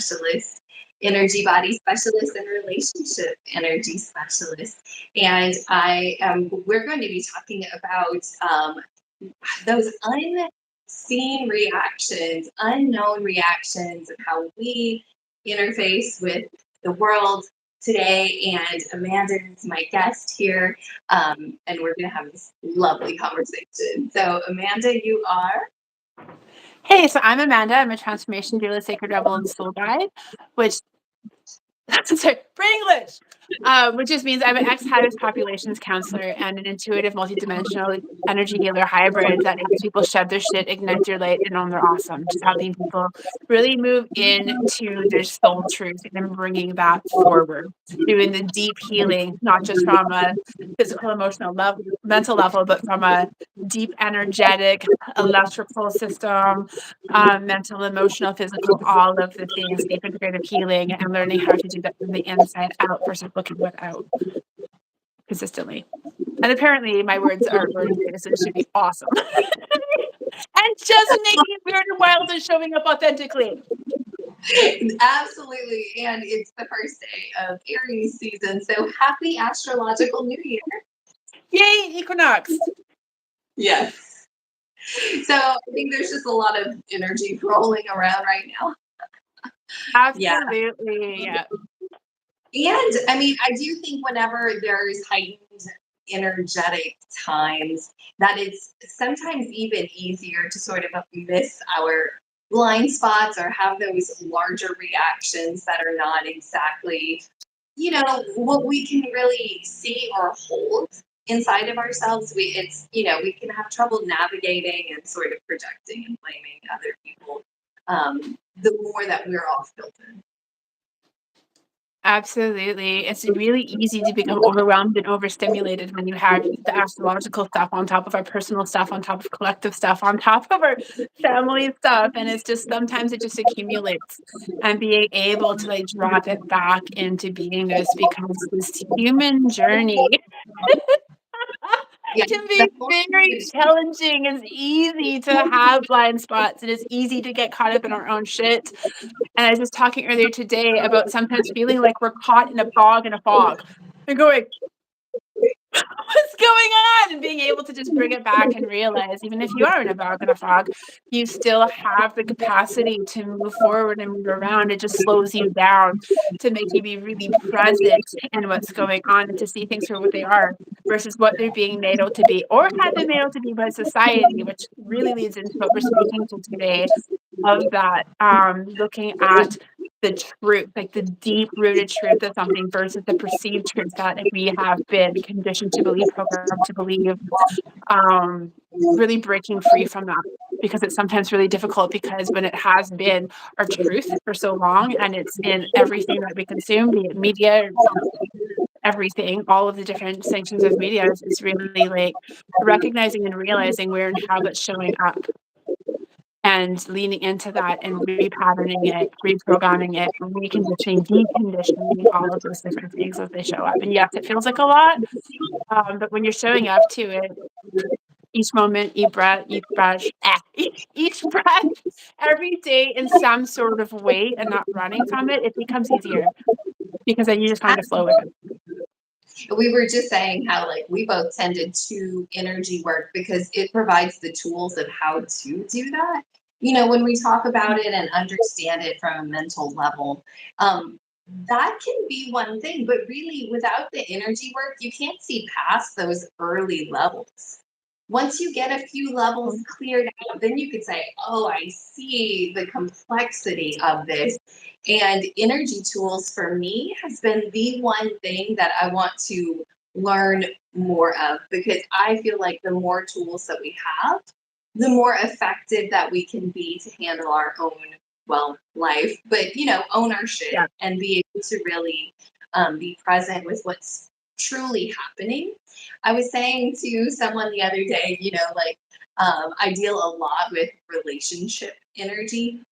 specialist, energy body specialist, and relationship energy specialist. And we're going to be talking about those unseen reactions, unknown reactions, of how we interface with the world today. And Amanda is my guest here, and we're going to have this lovely conversation. So, Amanda, you are? Hey, so I'm Amanda. I'm a transformation doula, sacred rebel, and soul guide, which sorry, for English, which just means I'm an ex-Hadis populations counselor and an intuitive multidimensional energy healer hybrid that helps people shed their shit, ignite their light, and own their awesome. Just helping people really move into their soul truth and bringing that forward, doing the deep healing, not just from a physical, emotional level, mental level, but from a deep energetic electrical system, mental, emotional, physical, all of the things, deep integrative healing, and learning how to do that from the inside out versus looking without consistently. And apparently my words are word so it should be awesome. And just making it weird and wild and showing up authentically. Absolutely. And it's the first day of Aries season. So happy astrological new year. Yay, equinox. Yes. So I think there's just a lot of energy rolling around right now. Absolutely. Yeah. And I mean, I do think whenever there's heightened energetic times, that it's sometimes even easier to sort of miss our blind spots or have those larger reactions that are not exactly, what we can really see or hold inside of ourselves. We can have trouble navigating and sort of projecting and blaming other people, the more that we're off filter. Absolutely. It's really easy to become overwhelmed and overstimulated when you have the astrological stuff on top of our personal stuff, on top of collective stuff, on top of our family stuff. And it's just sometimes it just accumulates. And being able to like drop it back into beingness becomes this human journey. Yeah, Can be very challenging. It's easy to have blind spots and it's easy to get caught up in our own shit. And I was just talking earlier today about sometimes feeling like we're caught in a fog and going, what's going on? And being able to just bring it back and realize, even if you are in a fog, you still have the capacity to move forward and move around. It just slows you down to make you be really present in what's going on and to see things for what they are versus what they're being made out to be or have been made out to be by society, which really leads into what we're speaking to today of that, looking at the truth, like the deep rooted truth of something versus the perceived truth that we have been conditioned to believe, programmed to believe, really breaking free from that because it's sometimes really difficult because when it has been our truth for so long and it's in everything that we consume, be it media, everything, all of the different sanctions of media, it's really like recognizing and realizing where and how that's showing up and leaning into that and repatterning it, reprogramming it, reconditioning, deconditioning all of those different things as they show up. And yes, it feels like a lot, but when you're showing up to it, each moment, each breath, each breath, every day in some sort of way and not running from it, it becomes easier because then you just find a flow with it. We were just saying how like we both tended to energy work because it provides the tools of how to do that. When we talk about it and understand it from a mental level, that can be one thing, but really without the energy work, you can't see past those early levels. Once you get a few levels cleared out, then you could say, oh, I see the complexity of this. And energy tools for me has been the one thing that I want to learn more of because I feel like the more tools that we have, the more effective that we can be to handle our own, life, but, own our shit and be able to really be present with what's truly happening. I was saying to someone the other day, I deal a lot with relationship energy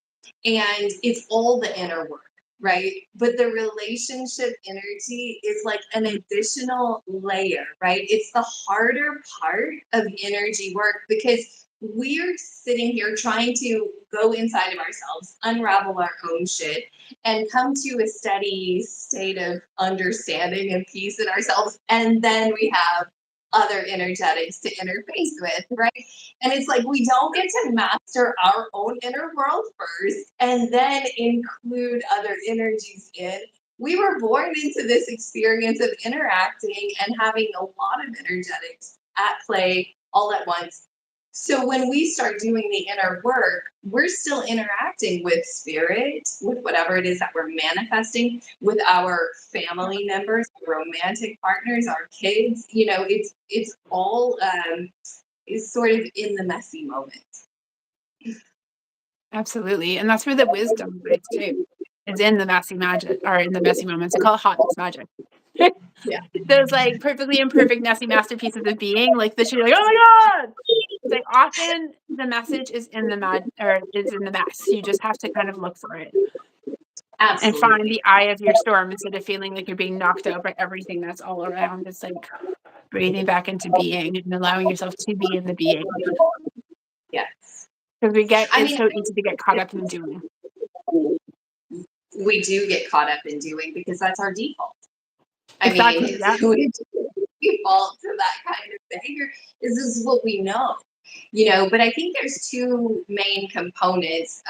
and it's all the inner work, right? But the relationship energy is like an additional layer, right? It's the harder part of energy work because we're sitting here trying to go inside of ourselves, unravel our own shit, and come to a steady state of understanding and peace in ourselves. And then we have other energetics to interface with, right? And it's like we don't get to master our own inner world first and then include other energies in. We were born into this experience of interacting and having a lot of energetics at play all at once. So when we start doing the inner work, we're still interacting with spirit, with whatever it is that we're manifesting, with our family members, our romantic partners, our kids. It's all is sort of in the messy moment. Absolutely. And that's where the wisdom lies too. Is in the messy magic or in the messy moments. I call it hot mess magic. Yeah. Those like perfectly imperfect, messy masterpieces of being, like this you're like, oh my God. It's like often the message is in the is in the mess. You just have to kind of look for it and find Absolutely. the eye of your storm instead of feeling like you're being knocked out by everything that's all around. It's like breathing back into being and allowing yourself to be in the being. Yes. Because I it's mean, so easy to get caught up in doing. we do get caught up in doing because that's our default. I mean, Exactly. Yeah. we default to that kind of behavior. This is what we know. But I think there's two main components.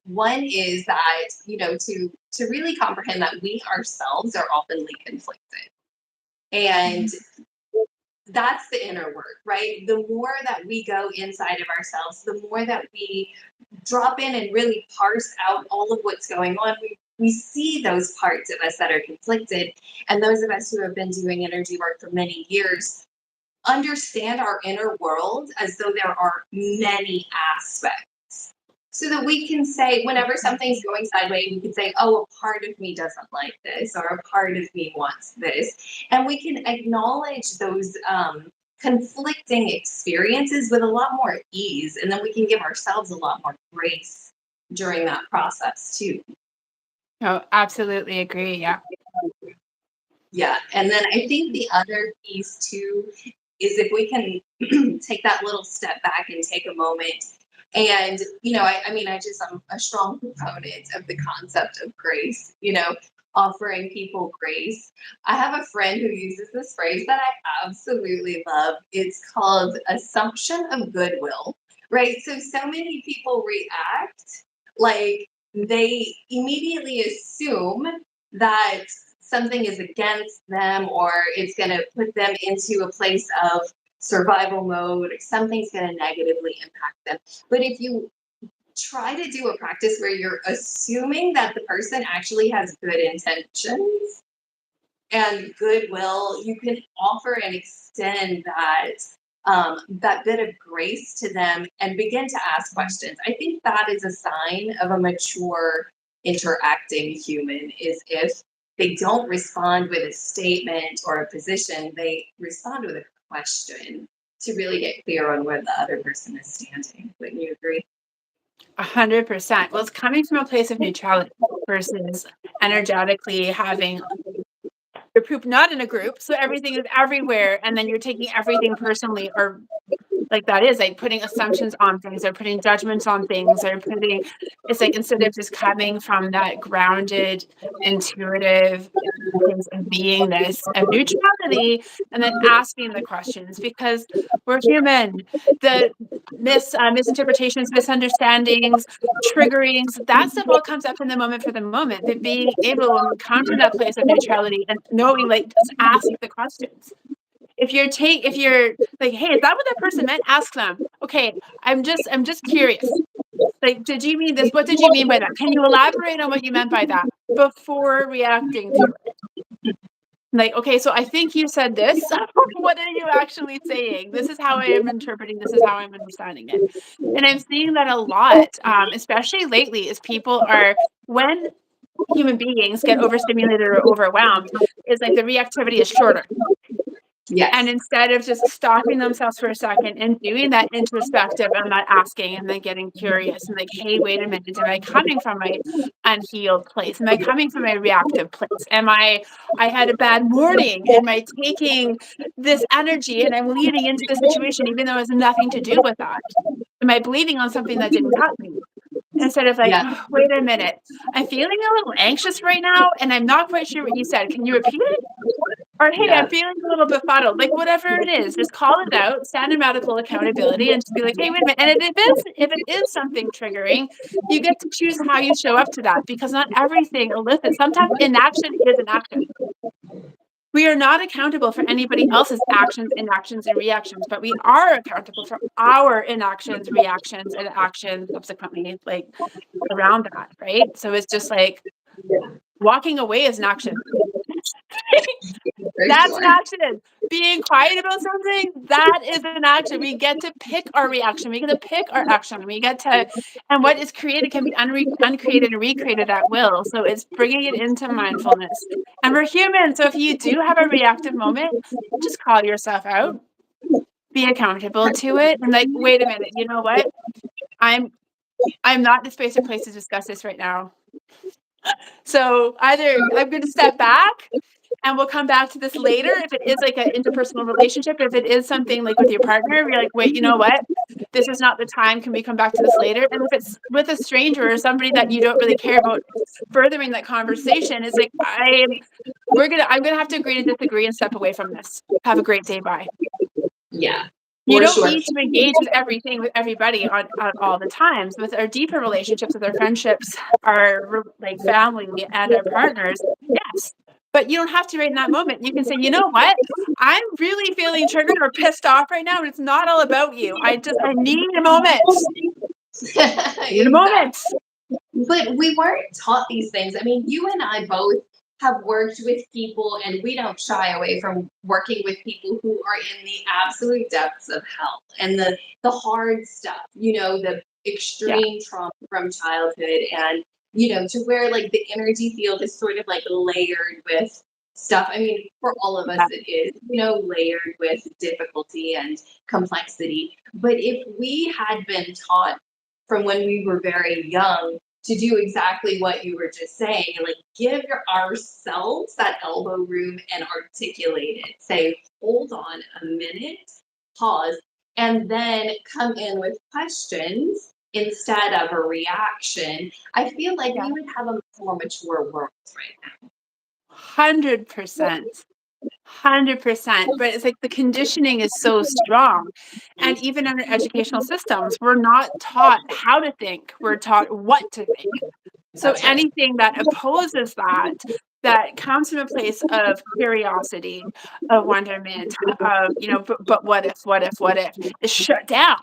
One is that to really comprehend that we ourselves are oftenly conflicted, and that's the inner work, right? The more that we go inside of ourselves, the more that we drop in and really parse out all of what's going on, we see those parts of us that are conflicted. And those of us who have been doing energy work for many years understand our inner world as though there are many aspects. So that we can say, whenever something's going sideways, we can say, oh, a part of me doesn't like this, or a part of me wants this. And we can acknowledge those conflicting experiences with a lot more ease. And then we can give ourselves a lot more grace during that process, too. Oh, absolutely agree. Yeah. Yeah. And then I think the other piece, too, is if we can take that little step back and take a moment. And, I'm a strong proponent of the concept of grace, offering people grace. I have a friend who uses this phrase that I absolutely love. It's called assumption of goodwill, right? So many people react like they immediately assume that something is against them or it's going to put them into a place of survival mode, or something's going to negatively impact them. But if you try to do a practice where you're assuming that the person actually has good intentions and goodwill, you can offer and extend that bit of grace to them and begin to ask questions. I think that is a sign of a mature interacting human is if they don't respond with a statement or a position, they respond with a question to really get clear on where the other person is standing. Wouldn't you agree? 100%. Well, it's coming from a place of neutrality versus energetically having your poop not in a group, so everything is everywhere, and then you're taking everything personally, or like that is like putting assumptions on things or putting judgments on things or putting it's like instead of just coming from that grounded intuitive place of beingness of neutrality and then asking the questions because we're human. The misinterpretations, misunderstandings, triggerings, that stuff all comes up in the moment for the moment, but being able when we come from that place of neutrality and knowing like just ask the questions. If you're like, hey, is that what that person meant? Ask them. Okay, I'm just curious. Like, did you mean this? What did you mean by that? Can you elaborate on what you meant by that before reacting to it? Like, okay, so I think you said this. What are you actually saying? This is how I am interpreting. This is how I'm understanding it. And I'm seeing that a lot, especially lately, is people are when human beings get overstimulated or overwhelmed, is like the reactivity is shorter. Yes. And instead of just stopping themselves for a second and doing that introspective and not asking and then getting curious and like, hey, wait a minute, am I coming from my unhealed place? Am I coming from a reactive place? I had a bad morning. Am I taking this energy and I'm leading into the situation even though it has nothing to do with that? Am I believing on something that didn't cut me? Instead of like, Yeah. oh, wait a minute, I'm feeling a little anxious right now and I'm not quite sure what you said. Can you repeat it? Or, hey, I'm Yeah. feeling a little befuddled, like whatever it is, just call it out, standard medical accountability, and just be like, hey, wait a minute. And if it is something triggering, you get to choose how you show up to that because not everything elicits. Sometimes inaction is an action. We are not accountable for anybody else's actions, inactions, and reactions, but we are accountable for our inactions, reactions, and actions subsequently, like around that, right? So it's just like walking away is an action. For That's an sure. action. Being quiet about something, that is an action. We get to pick our reaction. We get to pick our action. We get to, and what is created can be uncreated and recreated at will. So it's bringing it into mindfulness. And we're human. So if you do have a reactive moment, just call yourself out, be accountable to it. And like, wait a minute, you know what? I'm not in the space or place to discuss this right now. So either I'm going to step back and we'll come back to this later if it is like an interpersonal relationship. If it is something like with your partner, you're like, wait, you know what? This is not the time. Can we come back to this later? And if it's with a stranger or somebody that you don't really care about furthering that conversation, it's like I'm gonna have to agree to disagree and step away from this. Have a great day. Bye. Yeah. You For don't sure. need to engage with everything with everybody on all the times. With our deeper relationships, with our friendships, our like family and our partners, yes. But you don't have to right in that moment. You can say, you know what? I'm really feeling triggered or pissed off right now, and it's not all about you. I need a moment. Need a moment. Exactly. But we weren't taught these things. I mean, you and I both have worked with people, and we don't shy away from working with people who are in the absolute depths of hell and the hard stuff, the Yeah. extreme trauma from childhood, and to where like the energy field is sort of like layered with stuff. I mean, for all of us, Yeah. it is, layered with difficulty and complexity. But if we had been taught from when we were very young to do exactly what you were just saying and like give ourselves that elbow room and articulate it. Say, hold on a minute, pause, and then come in with questions instead of a reaction. I feel like Yeah. we would have a much more mature world right 100%. 100%. But it's like the conditioning is so strong. And even in our educational systems, we're not taught how to think, we're taught what to think. now. So That's right. anything that opposes that comes from a place of curiosity, of wonderment, of, but what if, is shut down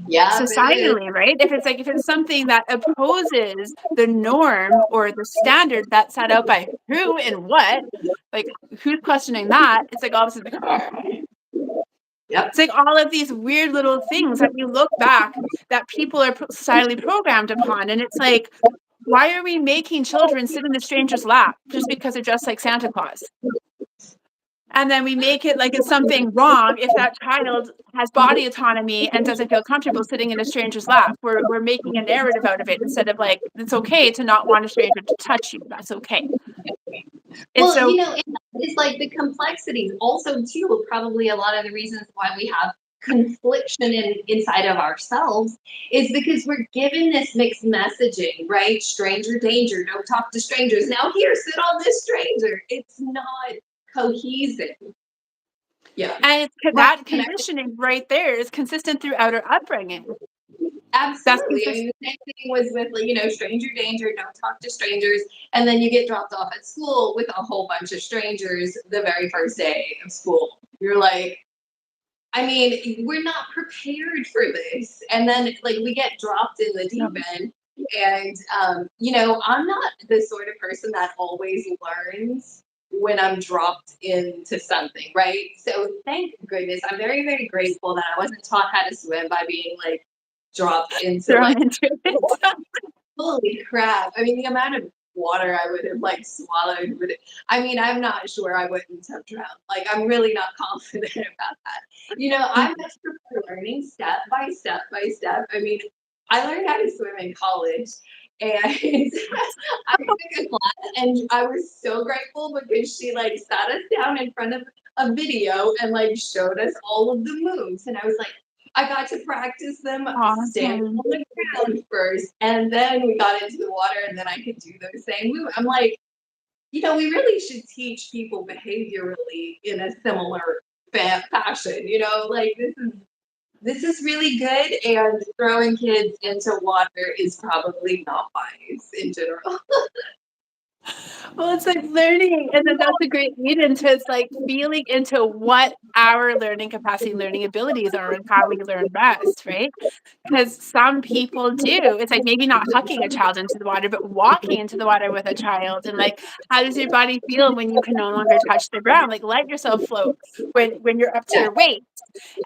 Yeah, it is. societally, right? If it's something that opposes the norm or the standard that's set out by who and what, like who's questioning that? It's like all of a sudden, Yep. it's like all of these weird little things that you look back that people are societally programmed upon, and it's like, why are we making children sit in a stranger's lap just because they're dressed like Santa Claus? And then we make it like it's something wrong if that child has body autonomy and doesn't feel comfortable sitting in a stranger's lap. We're making a narrative out of it instead of like, it's okay to not want a stranger to touch you. That's okay. And Well, so it's like the complexities also too, probably a lot of the reasons why we have confliction inside of ourselves is because we're given this mixed messaging, right? Stranger danger, don't talk to strangers. Now here, sit on this stranger. It's not cohesive. Yeah. and it's Right. that conditioning right there is consistent throughout our upbringing. That's Absolutely. I consistent. mean, the same thing was with, like, stranger danger, don't talk to strangers. And then you get dropped off at school with a whole bunch of strangers the very first day of school. You're like, I mean, we're not prepared for this. And then, like, we get dropped in the deep end. And, I'm not the sort of person that always learns when I'm dropped into something, right? So thank goodness. I'm very, very grateful that I wasn't taught how to swim by being like dropped into like, Thrown into it. holy crap. I mean, the amount of water I would have like swallowed. But I mean, I'm not sure I wouldn't have drowned. Like, I'm really not confident about that. I much prefer learning step by step by step. I mean, I learned how to swim in college, and I took a class, and I was so grateful because she like sat us down in front of a video and like showed us all of the moves, and I was like, I got to practice them standing Awesome. on the ground first, and then we got into the water, and then I could do those same moves. I'm like, we really should teach people behaviorally in a similar fashion. Like this is really good, and throwing kids into water is probably not wise in general. Well, it's like learning, and then that's a great lead into it's like feeling into what our learning capacity, learning abilities are, and how we learn best, right? Because some people do. It's like maybe not hucking a child into the water, but walking into the water with a child. And like, how does your body feel when you can no longer touch the ground? Like, let yourself float when you're up to Yeah, your waist.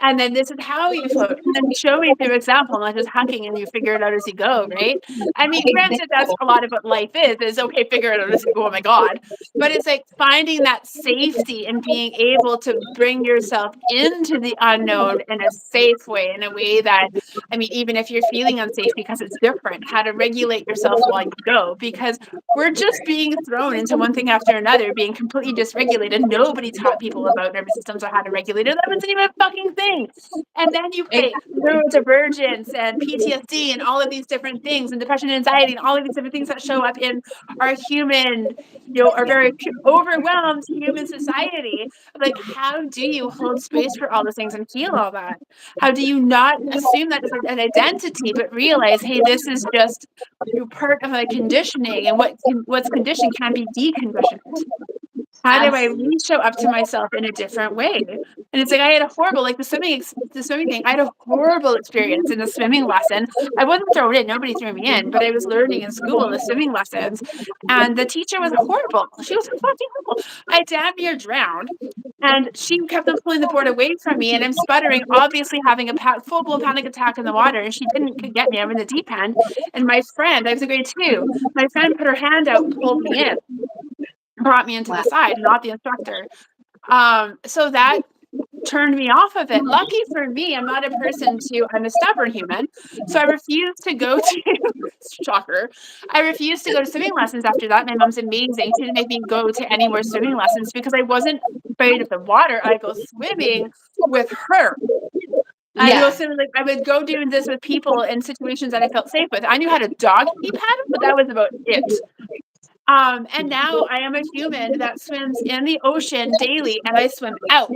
And then this is how you float. And then show me through example, not just hucking and you figure it out as you go, right? I mean, granted, that's a lot of what life is okay, figure it out as you go, oh my God. But it's like finding that safety and being able to bring yourself into the unknown in a safe way, in a way that, I mean, even if you're feeling unsafe because it's different, how to regulate yourself while you go, because we're just being thrown into one thing after another, being completely dysregulated. Nobody taught people about nervous systems or how to regulate it. That wasn't even a fucking thing. And then you put exactly. neurodivergence and PTSD and all of these different things, and depression and anxiety and all of these different things that show up in our human, our very overwhelmed human society. Like, how do you hold space for all those things and heal all that? How do you not assume that it's an identity, but realize, hey, this is just part of my conditioning, and what's conditioned can be deconditioned. How do I Absolutely. re-show up to myself in a different way? And it's like I had a horrible, like the swimming thing. I had a horrible experience in the swimming lesson. I wasn't thrown in; nobody threw me in, but I was learning in school the swimming lessons, and the teacher was horrible. She was fucking horrible. I damn near drowned. And she kept on pulling the board away from me, and I'm sputtering, obviously having a full-blown panic attack in the water. And she didn't get me. I'm in the deep end, and my friend, I was in grade 2. My friend put her hand out and pulled me in, brought me into Wow. the side, not the instructor. So that turned me off of it. Lucky for me, I'm a stubborn human. So I refused to go to, shocker, I refused to go to swimming lessons after that. My mom's amazing. She didn't make me go to any more swimming lessons because I wasn't afraid of the water. I go swimming with her. I go Yeah. swimming, like I would go do this with people in situations that I felt safe with. I knew how to dog keep paddle, but that was about it. And now I am a human that swims in the ocean daily, and I swim out.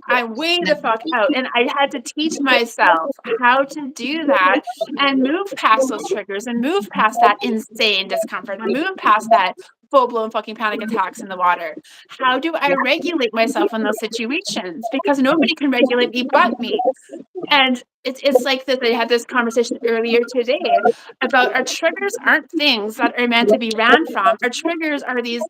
I'm way the fuck out. And I had to teach myself how to do that and move past those triggers and move past that insane discomfort and move past that full blown fucking panic attacks in the water. How do I regulate myself in those situations? Because nobody can regulate me but me. And it's like that they had this conversation earlier today about our triggers aren't things that are meant to be ran from. Our triggers are these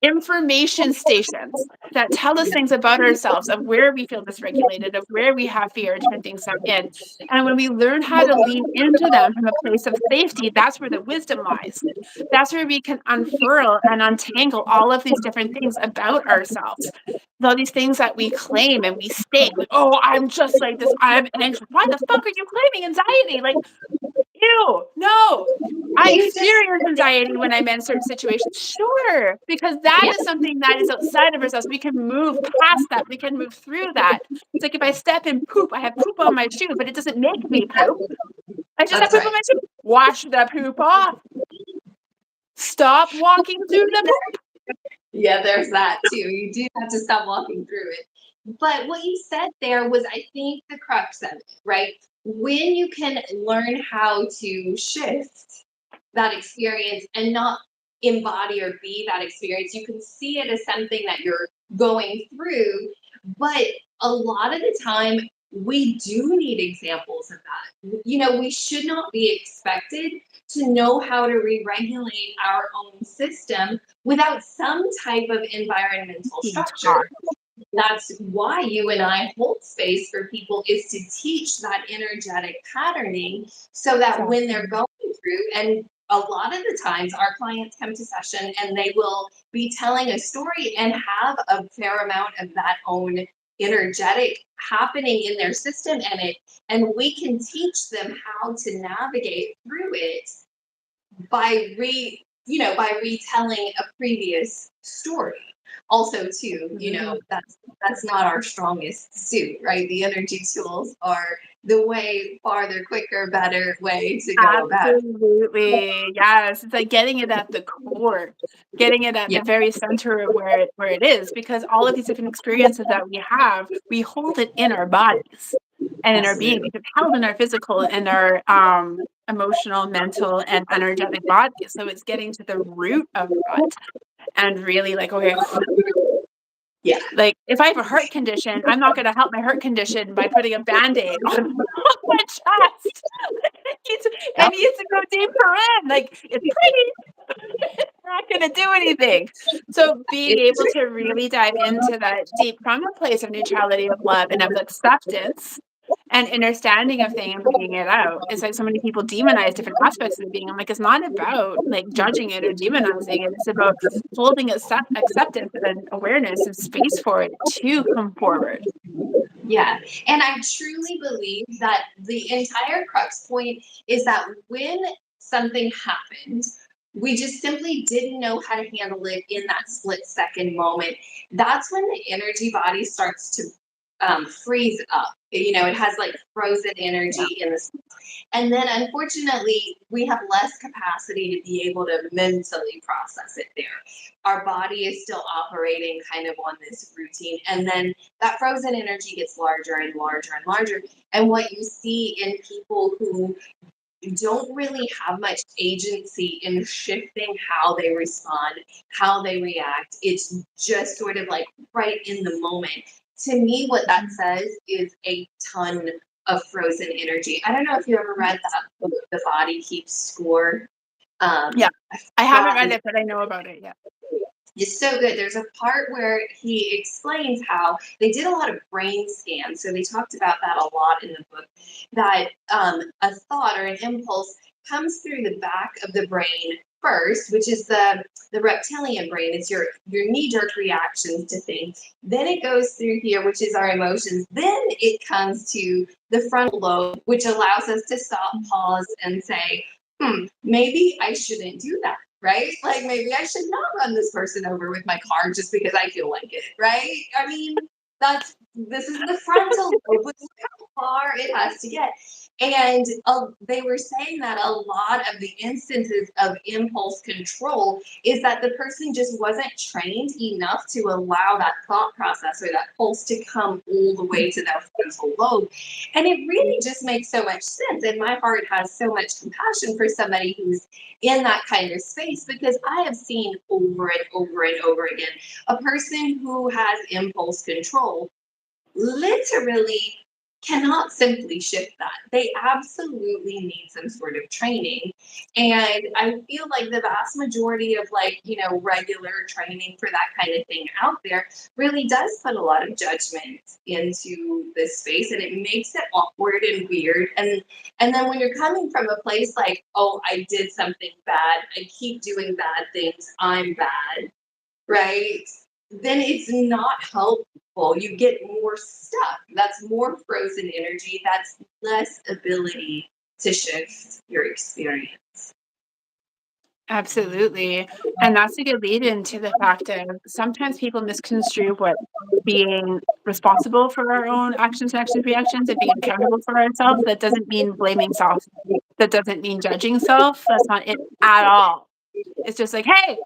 information stations that tell us things about ourselves, of where we feel dysregulated, of where we have fear, different things come in. And when we learn how to lean into them from a place of safety, that's where the wisdom lies. That's where we can unfurl and untangle all of these different things about ourselves. All these things that we claim and we state, like, oh, I'm just like this, I'm anxious. Why the fuck are you claiming anxiety? Like, ew, no. I You just experience anxiety when I'm in certain situations. Sure, because that yeah, is something that is outside of ourselves. We can move past that. We can move through that. It's like if I step in poop, I have poop on my shoe, but it doesn't make me poop. I just have that's poop on right. my shoe. Wash the poop off. Stop walking through the poop. Yeah, there's that too. You do have to stop walking through it. But what you said there was, I think, the crux of it, right? When you can learn how to shift that experience and not embody or be that experience, you can see it as something that you're going through. But a lot of the time, we do need examples of that. We should not be expected to know how to re regulate our own system without some type of environmental structure. That's why you and I hold space for people, is to teach that energetic patterning so that when they're Exactly. going through, and a lot of the times our clients come to session and they will be telling a story and have a fair amount of that own energetic happening in their system, and we can teach them how to navigate through it by by retelling a previous story. Also too, that's not our strongest suit, right? The energy tools are the way farther, quicker, better way to go about it. Absolutely. Yes. It's like getting it at the core, getting it at Yeah. the very center of where it is, because all of these different experiences that we have, we hold it in our bodies and in our being. Absolutely. It's held in our physical and our emotional, mental, and energetic bodies. So it's getting to the root of that and really like, okay, Yeah. like, if I have a heart condition, I'm not gonna help my heart condition by putting a Band-Aid on my chest. It Yep. needs to go deeper in, like, it's pretty, it's not gonna do anything. So, being It's able to really dive into that deep from a place of neutrality, of love, and of acceptance, and understanding of things and bringing it out. It's like so many people demonize different aspects of the being. I'm like, it's not about like judging it or demonizing it. It's about holding acceptance and awareness and space for it to come forward. Yeah. And I truly believe that the entire crux point is that when something happened, we just simply didn't know how to handle it in that split second moment. That's when the energy body starts to freeze up. It has like frozen Yeah. energy in the, and then unfortunately, we have less capacity to be able to mentally process it there. Our body is still operating kind of on this routine. And then that frozen energy gets larger and larger and larger. And what you see in people who don't really have much agency in shifting how they respond, how they react, it's just sort of like right in the moment. To me, what that says is a ton of frozen energy. I don't know if you ever read that book, The Body Keeps Score. Yeah. I I haven't forgot read it, but I know about it. Yeah. it's so good. There's a part where he explains how they did a lot of brain scans. So they talked about that a lot in the book. That a thought or an impulse comes through the back of the brain first, which is the reptilian brain. It's your knee jerk reactions to things. Then it goes through here, which is our emotions. Then it comes to the frontal lobe, which allows us to stop, pause, and say, maybe I shouldn't do that, right? Like maybe I should not run this person over with my car just because I feel like it, right? I mean, this is the frontal lobe. Look how far it has to get. And they were saying that a lot of the instances of impulse control is that the person just wasn't trained enough to allow that thought process or that pulse to come all the way to their frontal lobe. And it really just makes so much sense. And my heart has so much compassion for somebody who's in that kind of space because I have seen over and over and over again a person who has impulse control literally cannot simply shift that. They absolutely need some sort of training. And I feel like the vast majority of regular training for that kind of thing out there really does put a lot of judgment into this space and it makes it awkward and weird. And then when you're coming from a place like, oh, I did something bad, I keep doing bad things, I'm bad, right? Then it's not helpful. You get more stuck. That's more frozen energy. That's less ability to shift your experience. Absolutely. And that's a good lead into the fact of sometimes people misconstrue what being responsible for our own actions, actions, reactions, and being accountable for ourselves. That doesn't mean blaming self. That doesn't mean judging self. That's not it at all. It's just like, hey,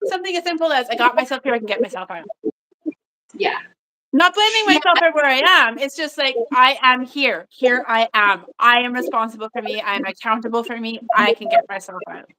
something as simple as I got myself here, I can get myself out. Yeah. Not blaming Yeah. myself for where I am. It's just like, I am here. Here I am. I am responsible for me. I am accountable for me. I can get myself out.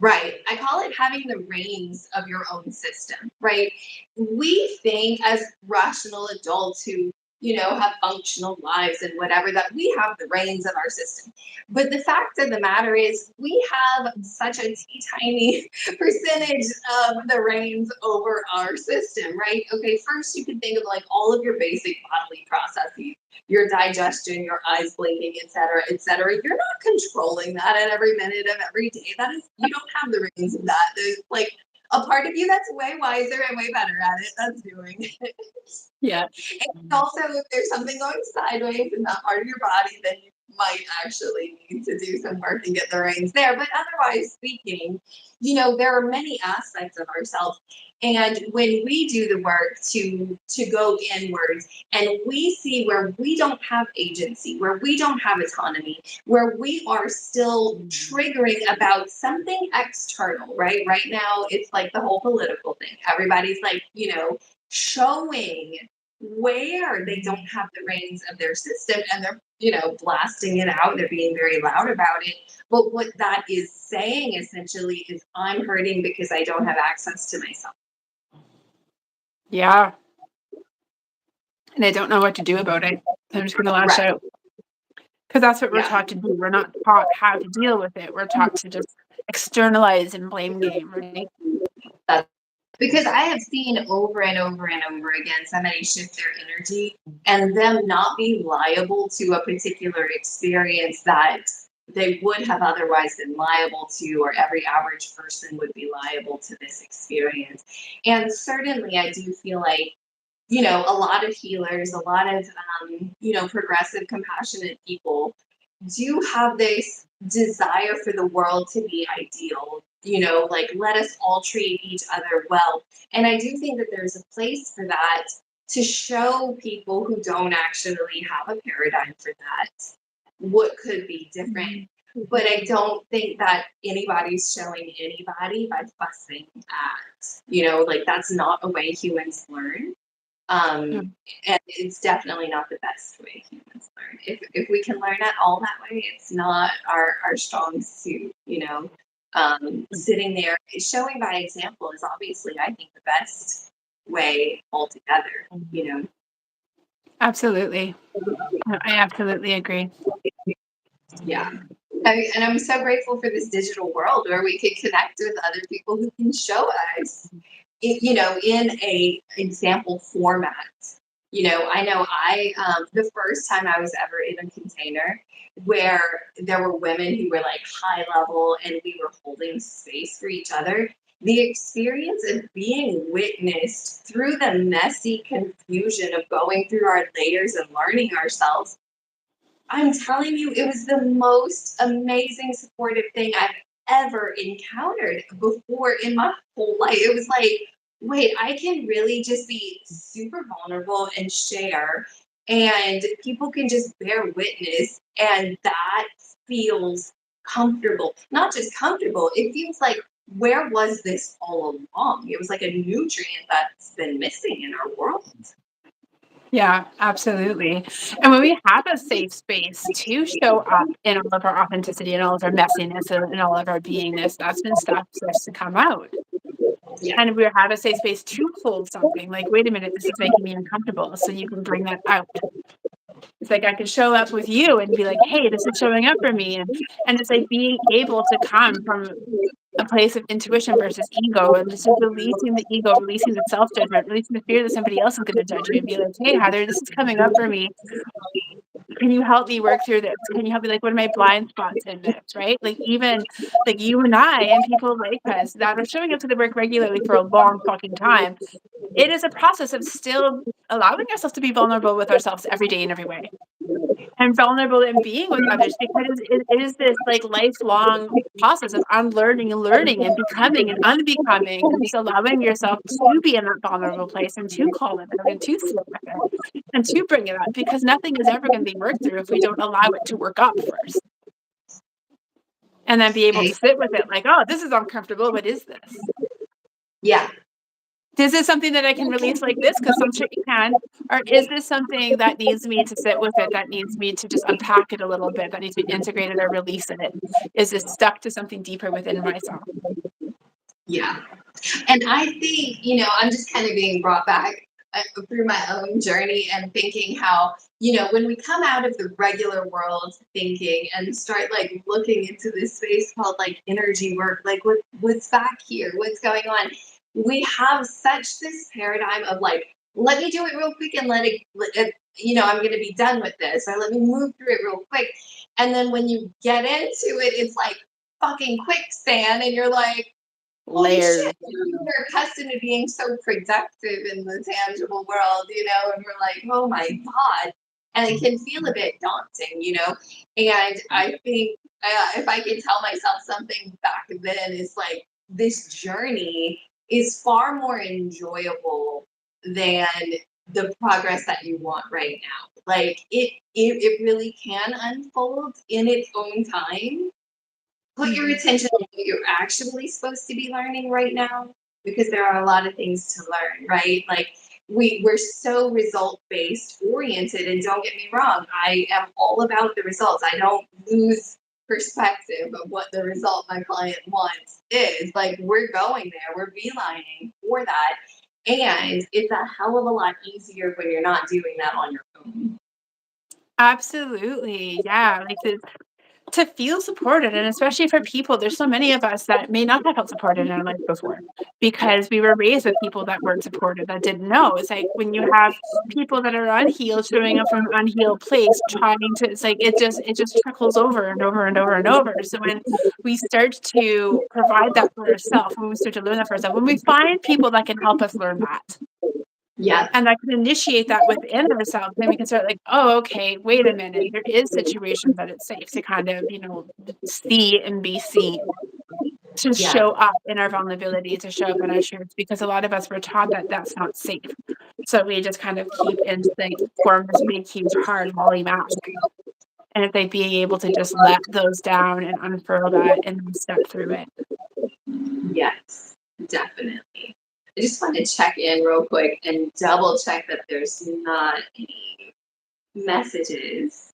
Right. I call it having the reins of your own system, right? We think as rational adults who have functional lives and whatever, that we have the reins of our system. But the fact of the matter is, we have such a tiny percentage of the reins over our system, right? Okay, first you can think of like all of your basic bodily processes, your digestion, your eyes blinking, et cetera, et cetera. You're not controlling that at every minute of every day. That is, you don't have the reins of that. There's like a part of you that's way wiser and way better at it that's doing it. Yeah. And also, if there's something going sideways in that part of your body, then you might actually need to do some work and get the reins there. But otherwise speaking, there are many aspects of ourselves. And when we do the work to go inwards and we see where we don't have agency, where we don't have autonomy, where we are still triggering about something external, right? Right now, it's like the whole political thing. Everybody's like, showing where they don't have the reins of their system, and they're blasting it out, they're being very loud about it, but what that is saying essentially is, I'm hurting because I don't have access to myself. Yeah. And I don't know what to do about it. I'm just going to lash Right. out. Because that's what we're Yeah. taught to do. We're not taught how to deal with it. We're taught to just externalize and blame game, right? That's because I have seen over and over and over again somebody shift their energy and them not be liable to a particular experience that they would have otherwise been liable to, or every average person would be liable to this experience. And certainly, I do feel like, a lot of healers, a lot of, progressive, compassionate people do have this desire for the world to be ideal, like let us all treat each other well. And I do think that there's a place for that, to show people who don't actually have a paradigm for that what could be different. But I don't think that anybody's showing anybody by fussing at, like that's not a way humans learn. Yeah. And it's definitely not the best way humans learn. If we can learn it all that way, it's not our strong suit. Sitting there, showing by example is obviously, I think, the best way altogether. Absolutely. I absolutely agree. Yeah. And I'm so grateful for this digital world where we can connect with other people who can show us, in a example format. I know the first time I was ever in a container where there were women who were like high level and we were holding space for each other. The experience of being witnessed through the messy confusion of going through our layers and learning ourselves, I'm telling you, it was the most amazing supportive thing I've ever encountered before in my whole life. It was like, wait, I can really just be super vulnerable and share, and people can just bear witness, and that feels comfortable. Not just comfortable, it feels like, where was this all along? It was like a nutrient that's been missing in our world. Yeah, absolutely. And when we have a safe space to show up in all of our authenticity and all of our messiness and all of our beingness, that's when stuff starts to come out. Yeah. And we have a safe space to hold something like, wait a minute, this is making me uncomfortable. So you can bring that out. It's like I can show up with you and be like, hey, this is showing up for me. And it's like being able to come from a place of intuition versus ego, and just releasing the ego, releasing the self-judgment, releasing the fear that somebody else is going to judge you, and be like, hey, Heather, this is coming up for me. Can you help me work through this? Can you help me, like, what are my blind spots in this, right? Like, even like you and I and people like us that are showing up to the work regularly for a long fucking time, it is a process of still allowing ourselves to be vulnerable with ourselves every day in every way, and vulnerable in being with others, because it is this like lifelong process of unlearning and learning and becoming and unbecoming, and just allowing yourself to be in that vulnerable place and to call it out and to sit with it and to bring it up, because nothing is ever going to be worked through if we don't allow it to work up first, and then be able to sit with it like, oh, this is uncomfortable. What is this? Yeah. This is something that I can release like this because some shit you can, or is this something that needs me to sit with it, that needs me to just unpack it a little bit, that needs to be integrated or release it? Is this stuck to something deeper within myself? Yeah. And I think, I'm just kind of being brought back through my own journey and thinking how, when we come out of the regular world thinking and start like looking into this space called like energy work, like what's back here, what's going on, we have such this paradigm of like, let me do it real quick and I'm going to be done with this, or let me move through it real quick. And then when you get into it, it's like fucking quicksand, and you're like, holy Layers. shit, we're accustomed to being so productive in the tangible world, and we're like, oh my God. And it can feel a bit daunting. And I think if I could tell myself something back then, is like, this journey is far more enjoyable than the progress that you want right now. Like it really can unfold in its own time. Put your attention on what you're actually supposed to be learning right now, because there are a lot of things to learn, right? Like we're so result based oriented, and don't get me wrong, I am all about the results. I don't lose perspective of what the result my client wants is. Like we're going there, we're beelining for that. And it's a hell of a lot easier when you're not doing that on your own. Absolutely. Yeah. Like to feel supported, and especially for people, there's so many of us that may not have felt supported in our life before because we were raised with people that weren't supported, that didn't know. It's like when you have people that are unhealed showing up from an unhealed place trying to, it's like it just trickles over and over and over and over. So when we start to provide that for ourselves, when we start to learn that for ourselves, when we find people that can help us learn that, Yeah. and that can initiate that within ourselves, then we can start like, oh, okay, wait a minute. There is situations that it's safe to kind of, see and be seen, to Yeah. show up in our vulnerability, to show up in our truth, because a lot of us were taught that that's not safe. So we just kind of keep in like form this big, huge, hard Molly mask. And if they being able to just let those down and unfurl that and then step through it. Yes, definitely. I just want to check in real quick and double check that there's not any messages.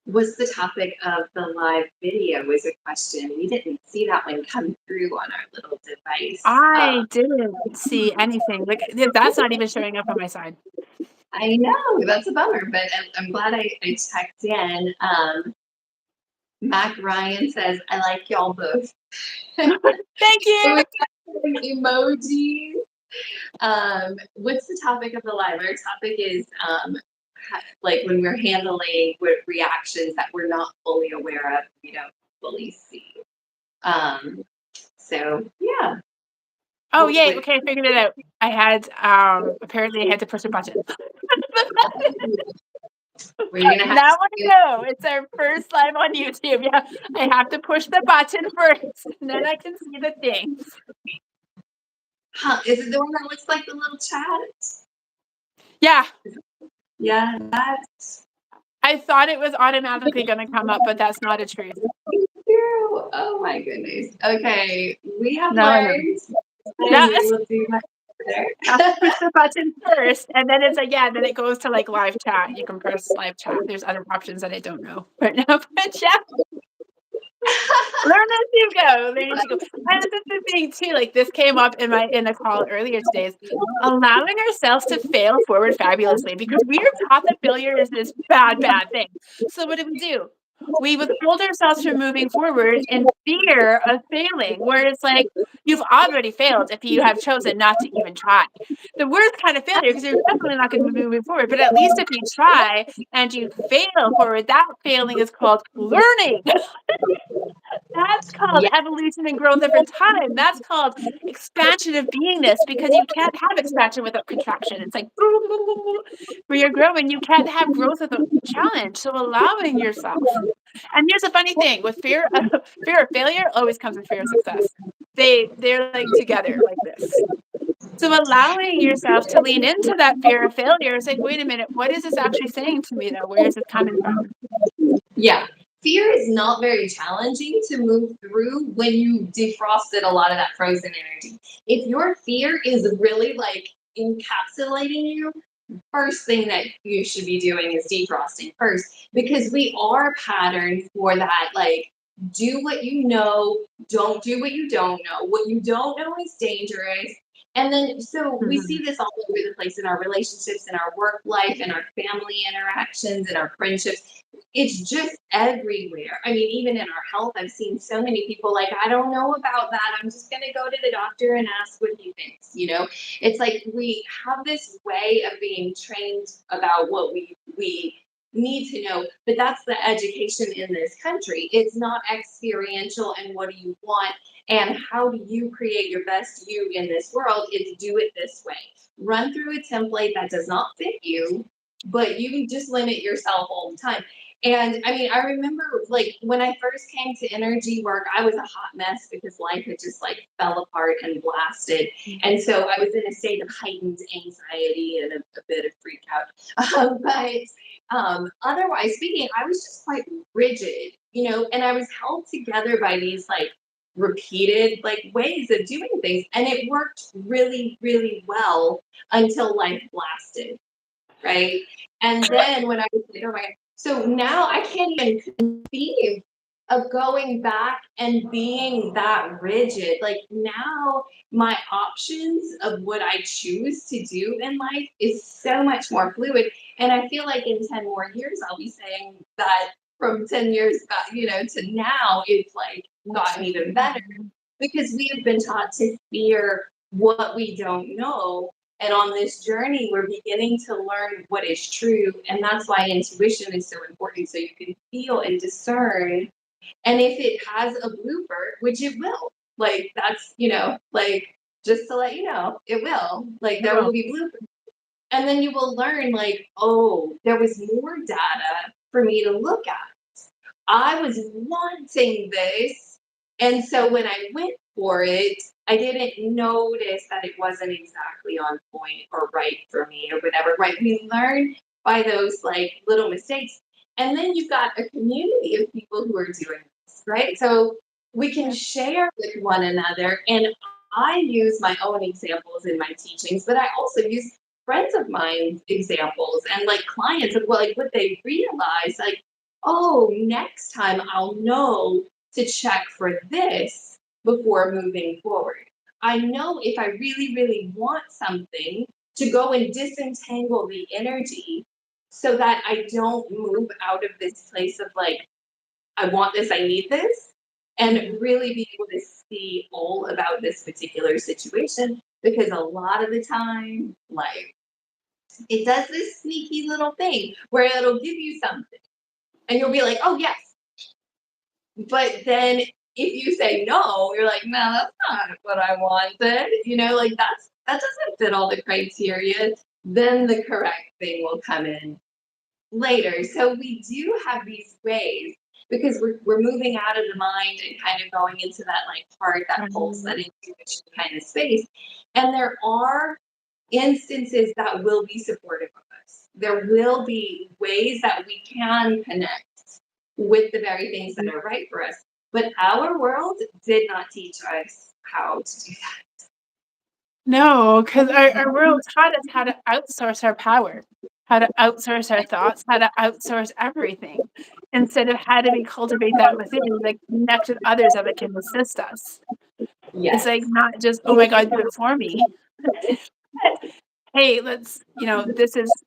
Was the topic of the live video was a question. We didn't see that one come through on our little device. I didn't see anything. Like that's not even showing up on my side. I know, that's a bummer, but I'm glad I checked in. Mac Ryan says, I like y'all both. Thank you. Emojis. What's the topic of the live? Our topic is like when we're handling with reactions that we're not fully aware of, we don't fully see. So yeah. Oh yay, okay, I figured it out. I had apparently I had to push a button. We're gonna have Now to I know. It's our first live on YouTube. Yeah. I have to push the button first, and then I can see the things. Is it the one that looks like the little chat? Yeah. Yeah, that's I thought it was automatically gonna come up, but that's not a truth. true. Oh my goodness. Okay, we have Now I know. learned. Now And we will do that I have to push the button first, and then it's like, yeah, then it goes to like live chat. You can press live chat. There's other options that I don't know right now, but yeah. Learn as you go. Learn as you go. And this is the thing too. Like this came up in the call earlier today. Is allowing ourselves to fail forward fabulously, because we are taught that failure is this bad thing. So what do? We withhold ourselves from moving forward in fear of failing, where it's like you've already failed if you have chosen not to even try. The worst kind of failure, because you're definitely not going to be moving forward. But at least if you try and you fail forward, that failing is called learning. That's called Yeah. evolution and growth over time. That's called expansion of beingness, because you can't have expansion without contraction. It's like where you're growing, you can't have growth without challenge. So allowing yourself. And here's the funny thing: with fear of failure always comes with fear of success. They're like together like this. So allowing yourself to lean into that fear of failure is like, wait a minute, what is this actually saying to me though? Where is this coming from? Yeah. Fear is not very challenging to move through when you defrosted a lot of that frozen energy. If your fear is really like encapsulating you, first thing that you should be doing is defrosting first, because we are patterned for that. Like, do what you know, don't do what you don't know. What you don't know is dangerous. And then, so we Mhm. see this all over the place in our relationships, in our work life, in our family interactions, in our friendships. It's just everywhere. I mean, even in our health, I've seen so many people like, I don't know about that. I'm just going to go to the doctor and ask what he thinks. It's like we have this way of being trained about what we need to know, but that's the education in this country. It's not experiential and what do you want and how do you create your best you in this world? It's do it this way. Run through a template that does not fit you, but you can just limit yourself all the time. And I mean, I remember like when I first came to energy work, I was a hot mess because life had just like fell apart and blasted. And so I was in a state of heightened anxiety and a bit of freak out. But otherwise speaking, I was just quite rigid, and I was held together by these like repeated like ways of doing things. And it worked really, really well until life blasted, right? And then when I was like, oh my God. So now I can't even conceive of going back and being that rigid. Like now my options of what I choose to do in life is so much more fluid. And I feel like in 10 more years, I'll be saying that from 10 years, to now, it's like gotten even better because we have been taught to fear what we don't know. And on this journey, we're beginning to learn what is true. And that's why intuition is so important. So you can feel and discern. And if it has a blooper, which it will, like that's, like just to let you know, it will. Like there will be bloopers. And then you will learn, like, oh, there was more data for me to look at. I was wanting this. And so when I went for it, I didn't notice that it wasn't exactly on point or right for me or whatever, right? We learn by those like little mistakes. And then you've got a community of people who are doing this, right? So we can share with one another. And I use my own examples in my teachings, but I also use friends of mine's examples and like clients of like what they realize, like, oh, next time I'll know to check for this before moving forward. I know if I really, really want something to go and disentangle the energy so that I don't move out of this place of like, I want this, I need this, and really be able to see all about this particular situation. Because a lot of the time, like, it does this sneaky little thing where it'll give you something and you'll be like, oh, yes. But then if you say no, you're like, no, that's not what I wanted. Like that doesn't fit all the criteria. Then the correct thing will come in later. So we do have these ways because we're moving out of the mind and kind of going into that like heart, that pulse, that intuition kind of space. And there are instances that will be supportive of us. There will be ways that we can connect with the very things that are right for us. But our world did not teach us how to do that. No, because our world taught us how to outsource our power, how to outsource our thoughts, how to outsource everything, instead of how do we cultivate that within, like connect with others that can assist us. It's Yes. like not just, oh my God, do it for me. Hey, this is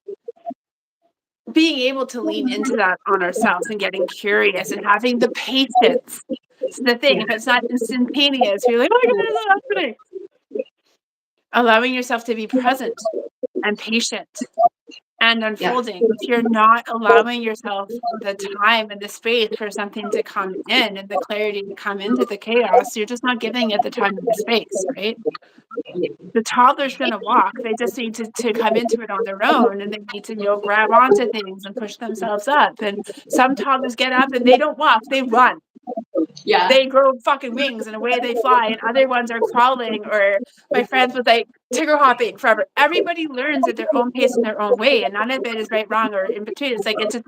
being able to lean into that on ourselves and getting curious and having the patience. It's the thing. If it's not instantaneous, you're like, oh my God, it's not happening. Allowing yourself to be present and patient and Yeah. unfolding. If you're not allowing yourself the time and the space for something to come in and the clarity to come into the chaos, you're just not giving it the time and the space, right? The toddler's gonna walk. They just need to come into it on their own and they need to, grab onto things and push themselves up. And some toddlers get up and they don't walk, they run. Yeah. They grow fucking wings and away they fly, and other ones are crawling, or my friends was like tigger hopping forever. Everybody learns at their own pace in their own way, and none of it is right, wrong, or in between. It's like it's just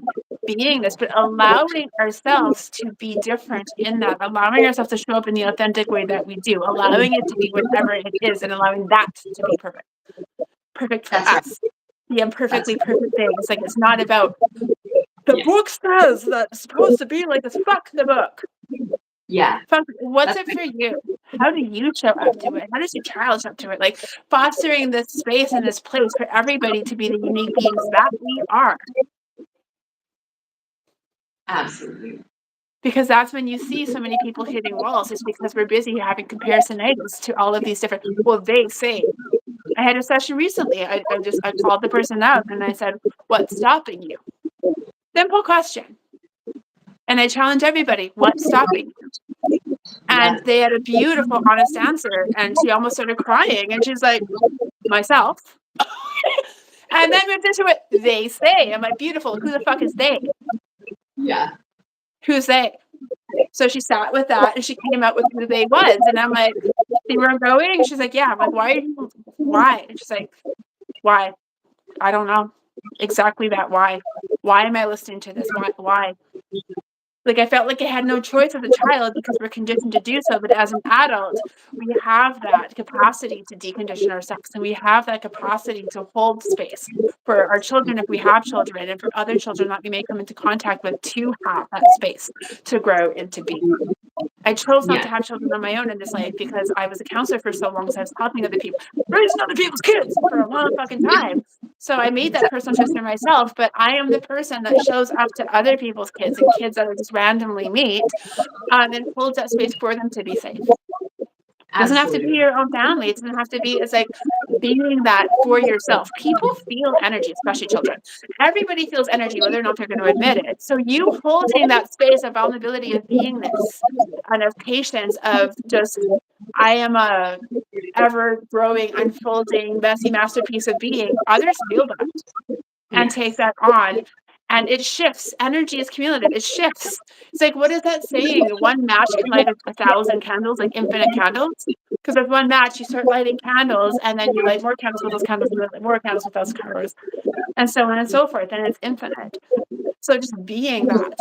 beingness, but allowing ourselves to be different in that, allowing ourselves to show up in the authentic way that we do, allowing it to be whatever it is, and allowing that to be perfect for That's right. us. The That's imperfectly right. perfect thing. It's like it's not about the Yes. book says that's supposed to be like this. Fuck the book. Yeah. Fuck, what's That's it for you? How do you show up to it? How does your child show up to it? Like fostering this space and this place for everybody to be the unique beings that we are. absolutely. Because that's when you see so many people hitting walls. It's because we're busy having comparisonitis to all of these different, well, they say. I had a session recently. I called the person out and I said, what's stopping you? Simple question. And I challenge everybody, what's stopping you? And Yeah. they had a beautiful, honest answer. And she almost started crying. And she's like, myself. And then moved into it, they say. I'm like, beautiful. Who the fuck is they? Yeah. Who's they? So she sat with that and she came out with who they was. And I'm like, see where I'm going? And she's like, yeah. I'm like, why? And she's like, why? I don't know. Exactly that. Why? Why am I listening to this? Why? Like I felt like I had no choice as a child because we're conditioned to do so. But as an adult, we have that capacity to decondition ourselves, and we have that capacity to hold space for our children if we have children, and for other children that we may come into contact with to have that space to grow into being. I chose not Yeah. to have children on my own in this life because I was a counselor for so long, so I was helping other people, raising other people's kids for a long fucking time. So I made that personal choice for myself, but I am the person that shows up to other people's kids and kids that I just randomly meet, and holds that space for them to be safe. Doesn't have to be Absolutely. your own family. It doesn't have to be, it's like being that for yourself. People feel energy, especially children. Everybody feels energy, whether or not they're going to admit it. So you holding that space of vulnerability, of beingness, and of patience, of just, I am a ever growing, unfolding, messy masterpiece of being. Others feel that and take Yes. that on. And it shifts. Energy is cumulative. It shifts. It's like, what is that saying? One match can light 1,000 candles, like infinite candles. Because with one match, you start lighting candles, and then you light more candles with those candles, and light more candles with those candles, and so on and so forth. And it's infinite. So just being that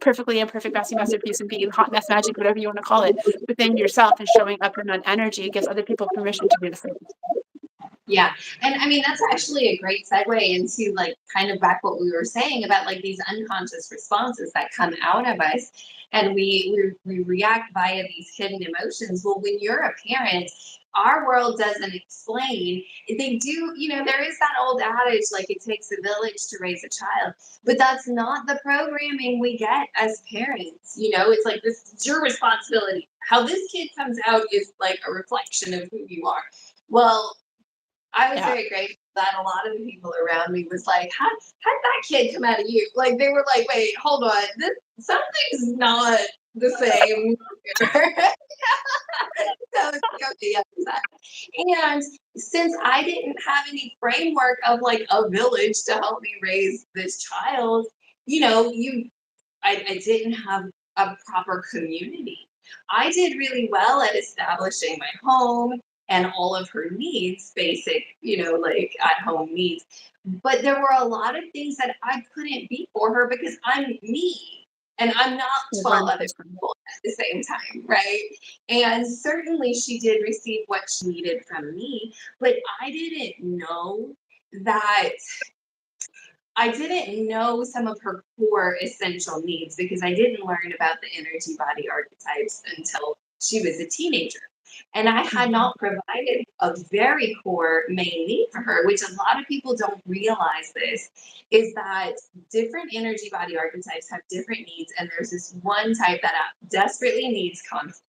perfectly imperfect, messy masterpiece and being hot mess magic, whatever you want to call it, within yourself and showing up in that energy gives other people permission to do the same. Yeah. And I mean, that's actually a great segue into like kind of back what we were saying about like these unconscious responses that come out of us and we react via these hidden emotions. Well, when you're a parent, our world doesn't explain. They do, you know, there is that old adage like it takes a village to raise a child, but that's not the programming we get as parents. You know, it's like this is your responsibility. How this kid comes out is like a reflection of who you are. Well, I was Yeah. very grateful that a lot of the people around me was like, how'd that kid come out of you? Like they were like, wait, hold on, this something's not the same. So it's like, okay, yeah, that. And since I didn't have any framework of like a village to help me raise this child, you know, I didn't have a proper community. I did really well at establishing my home and all of her needs, basic, you know, like at home needs. But there were a lot of things that I couldn't be for her because I'm me and I'm not 12 other 100%. people at the same time, right? And certainly she did receive what she needed from me, but that I didn't know some of her core essential needs because I didn't learn about the energy body archetypes until she was a teenager. And I had Mhm. not provided a very core main need for her, which a lot of people don't realize this, is that different energy body archetypes have different needs. And there's this one type that desperately needs conflict.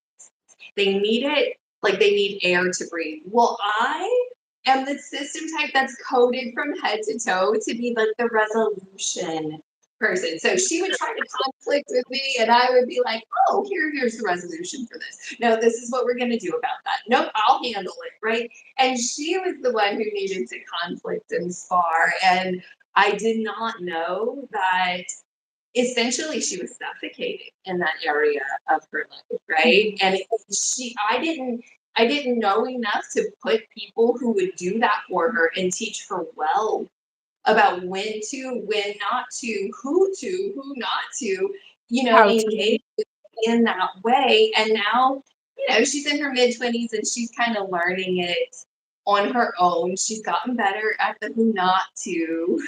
They need it like they need air to breathe. Well, I am the system type that's coded from head to toe to be like the resolution person. So she would try to conflict with me, and I would be like, "Oh, here's the resolution for this. No, this is what we're going to do about that. Nope, I'll handle it, right?" And she was the one who needed to conflict and spar, and I did not know that essentially she was suffocating in that area of her life, right? Mhm. And I didn't know enough to put people who would do that for her and teach her well about when not to, who not to, How to. engage in that way. And now, she's in her mid 20s and she's kind of learning it on her own. She's gotten better at the who not to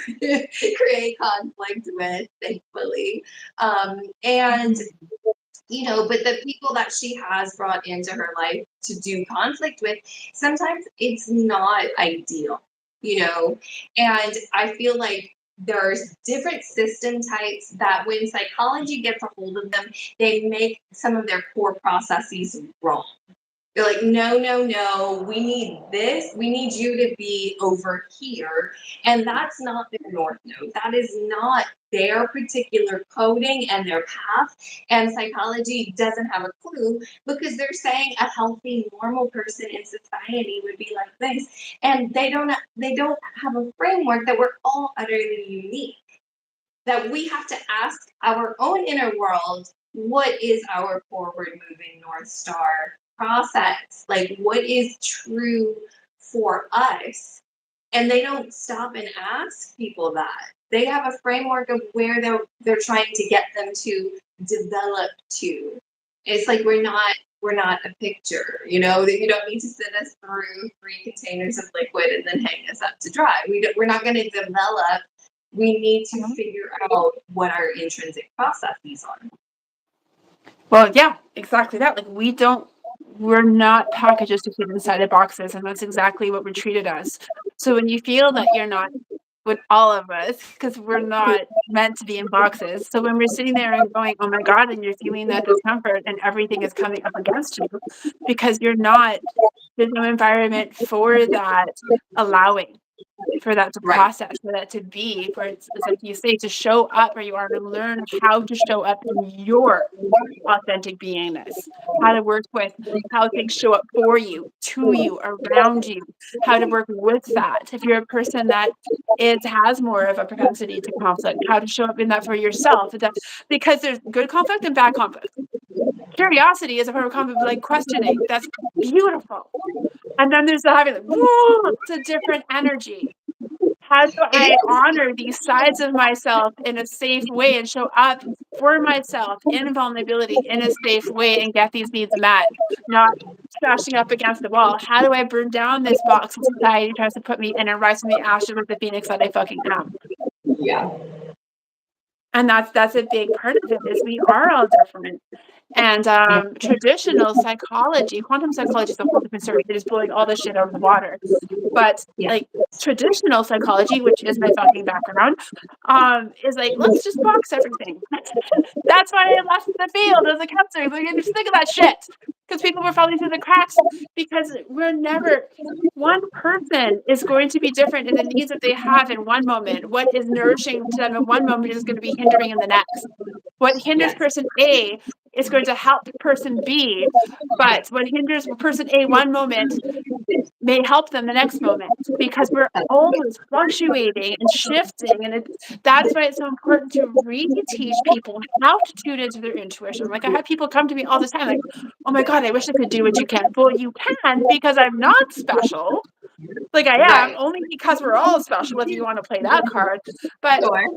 create conflict with, thankfully. And Mhm. but the people that she has brought into her life to do conflict with, sometimes it's not ideal, and I feel like there's different system types that when psychology gets a hold of them, they make some of their core processes wrong. They're like, no, no, no, we need this. We need you to be over here. And that's not their North Node. That is not their particular coding and their path. And psychology doesn't have a clue because they're saying a healthy, normal person in society would be like this. And they don't have a framework that we're all utterly unique. That we have to ask our own inner world, what is our forward moving North Star process? Like, what is true for us? And they don't stop and ask people that. They have a framework of where they're trying to get them to develop to. It's like we're not a picture, that you don't need to send us through 3 containers of liquid and then hang us up to dry. We're not going to develop. We need to figure out what our intrinsic processes are. Well, yeah, exactly that. Like we're not packages to fit inside of boxes, and that's exactly what we're treated as. So when you feel that you're not with all of us, because we're not meant to be in boxes. So when we're sitting there and going, oh my God, and you're feeling that discomfort and everything is coming up against you because there's no environment for that allowing. For that to Right. process, for that to be, for it's like you say, to show up where you are, to learn how to show up in your authentic beingness, how to work with how things show up for you, to you, around you, how to work with that. If you're a person that has more of a propensity to conflict, how to show up in that for yourself. Because there's good conflict and bad conflict. Curiosity is a form of conflict, like questioning. That's beautiful. And then there's the having, like, whoa, it's a different energy. How do It I is. honor these sides of myself in a safe way and show up for myself in vulnerability in a safe way and get these needs met, not smashing up against the wall? How do I burn down this box that society tries to put me in and rise from the ashes with the phoenix that I fucking am? Yeah. And that's a big part of it, is we are all different. And traditional psychology, quantum psychology is a whole different story. It is blowing all this shit out of the water. But Yeah. like traditional psychology, which is my fucking background, is like, let's just box everything. That's why I left the field as a counselor. Like, just think of that shit. Because people were falling through the cracks because one person is going to be different in the needs that they have in one moment. What is nourishing to them in one moment is going to be hindering in the next. What hinders Yes. person A is going to help person B, but what hinders person A one moment may help them the next moment, because we're always fluctuating and shifting. And that's why it's so important to reteach people how to tune into their intuition. Like, I have people come to me all the time like, oh my God, I wish I could do what you can. Well, you can, because I'm not special. Like, I am, Right. only because we're all special, if you want to play that card. But Sure.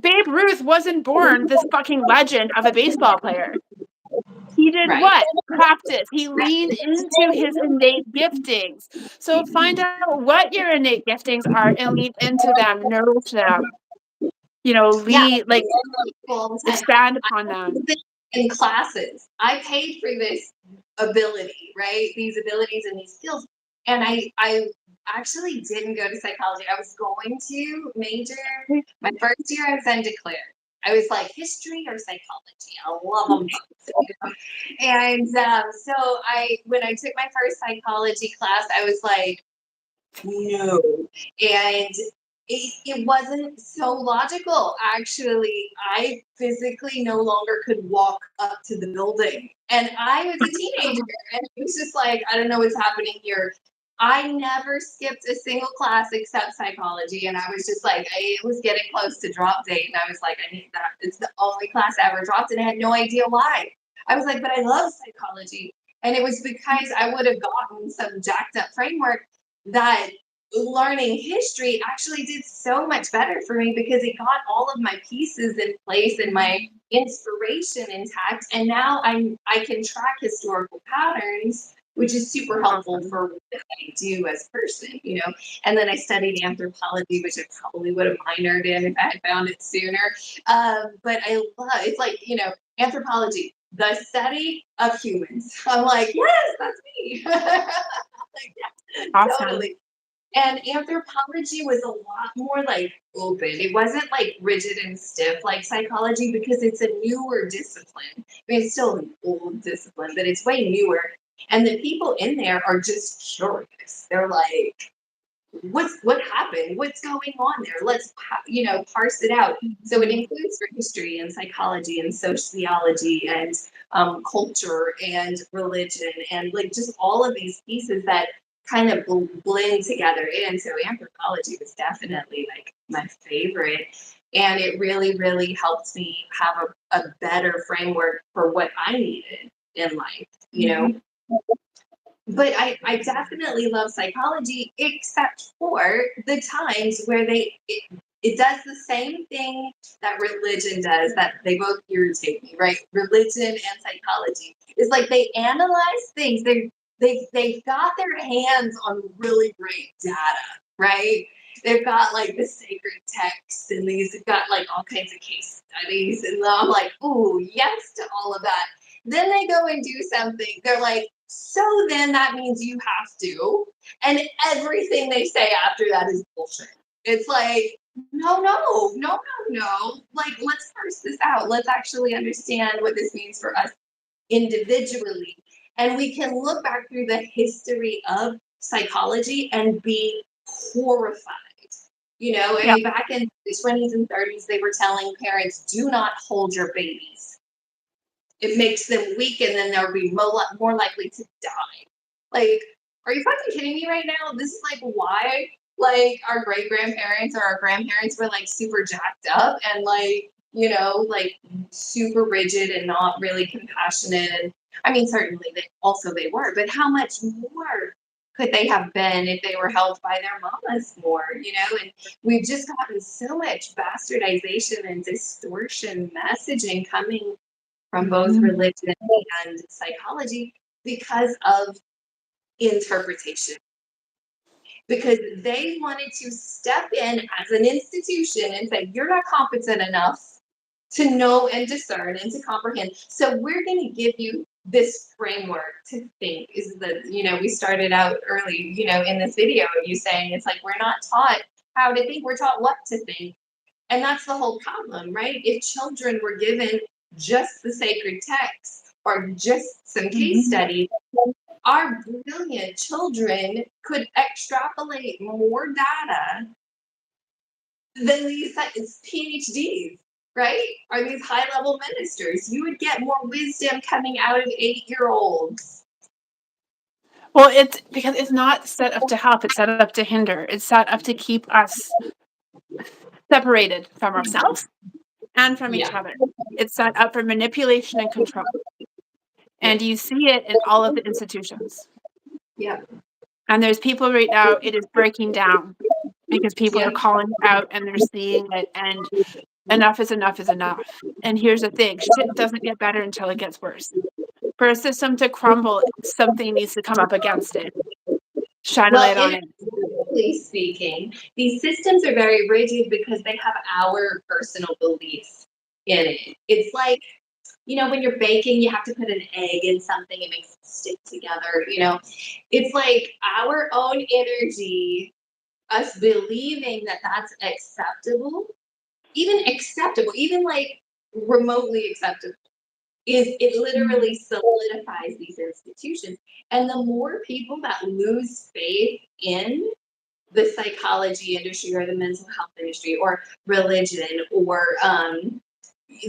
Babe Ruth wasn't born this fucking legend of a baseball player. He did Right. what? Practice. He leaned into his innate giftings. So find out what your innate giftings are and lean into them, nourish them. Yeah. Like, People said, expand upon them. in classes, I paid for this ability, right? These abilities and these skills. And I actually didn't go to psychology. I was going to major my first year. I was undeclared. I was like, history or psychology. I love them both. And so when I took my first psychology class, I was like, no. And it wasn't so logical. Actually, I physically no longer could walk up to the building. And I was a teenager, and it was just like, I don't know what's happening here. I never skipped a single class except psychology. And I was just like, it was getting close to drop date. And I was like, I need that. It's the only class I ever dropped. And I had no idea why. I was like, but I love psychology. And it was because I would have gotten some jacked up framework that learning history actually did so much better for me because it got all of my pieces in place and my inspiration intact. And now I can track historical patterns, which is super helpful for what I do as a person. And then I studied anthropology, which I probably would have minored in if I had found it sooner. But I love it's like, anthropology. the study of humans. I'm like, yes, that's me. Like, yeah, Awesome. totally. And anthropology was a lot more like open. It wasn't like rigid and stiff like psychology because it's a newer discipline. I mean, it's still an old discipline, but it's way newer. And the people in there are just curious. They're like, what happened? What's going on there? Let's parse it out. So it Mhm. includes for history and psychology and sociology and culture and religion and like just all of these pieces that kind of blend together. And so anthropology was definitely like my favorite. And it really, really helped me have a better framework for what I needed in life, you Mhm. know? But I definitely love psychology, except for the times where it does the same thing that religion does, that they both irritate me, right? Religion and psychology. It's like they analyze things. They've got their hands on really great data, right? They've got like the sacred texts and they've got like all kinds of case studies. And I'm like, ooh, yes to all of that. Then they go and do something. They're like, so then that means you have to. And everything they say after that is bullshit. It's like, no. Like, let's parse this out. Let's actually understand what this means for us individually. And we can look back through the history of psychology and be horrified. I Yeah. mean, back in the 20s and 30s, they were telling parents, do not hold your babies. It makes them weak and then they'll be more likely to die. Like, are you fucking kidding me right now? This is like why like our great grandparents or our grandparents were like super jacked up and like, like super rigid and not really compassionate. And I mean, certainly they were, but how much more could they have been if they were held by their mamas more? And we've just gotten so much bastardization and distortion messaging coming from both Mhm. religion and psychology because of interpretation. Because they wanted to step in as an institution and say, you're not competent enough to know and discern and to comprehend. So we're going to give you this framework to think. We started out early, in this video, you saying it's like we're not taught how to think, we're taught what to think. And that's the whole problem, right? If children were given just the sacred text or just some case Mhm. studies, our brilliant children could extrapolate more data than these PhDs, right? Or these high level ministers. You would get more wisdom coming out of 8-year-olds. Well, it's because it's not set up to help, it's set up to hinder. It's set up to keep us separated from ourselves and from each Yeah. other. It's set up for manipulation and control. Yeah. And you see it in all of the institutions. Yeah. And there's people right now, it is breaking down because people are Yeah. calling out and they're seeing it, and enough is enough is enough. And here's the thing, shit doesn't get better until it gets worse. For a system to crumble, something needs to come up against it. Shine a Well, light on it. energetically speaking, these systems are very rigid because they have our personal beliefs in it. It's like, when you're baking, you have to put an egg in something, it makes it stick together. It's like our own energy, us believing that that's acceptable, even like remotely acceptable is it Mhm. literally solidifies these institutions. And the more people that lose faith in the psychology industry or the mental health industry or religion or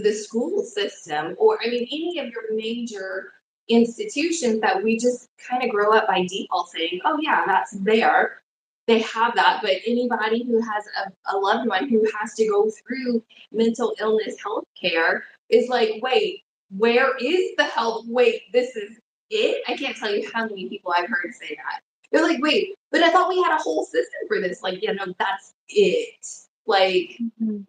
the school system or, I mean, any of your major institutions that we just kind of grow up by default saying, oh, yeah, that's there. They have that. But anybody who has a loved one who has to go through mental illness health care is like, wait, where is the help? Wait, this is it? I can't tell you how many people I've heard say that. They're like, wait, but I thought we had a whole system for this. Like, that's it. Like, Mhm.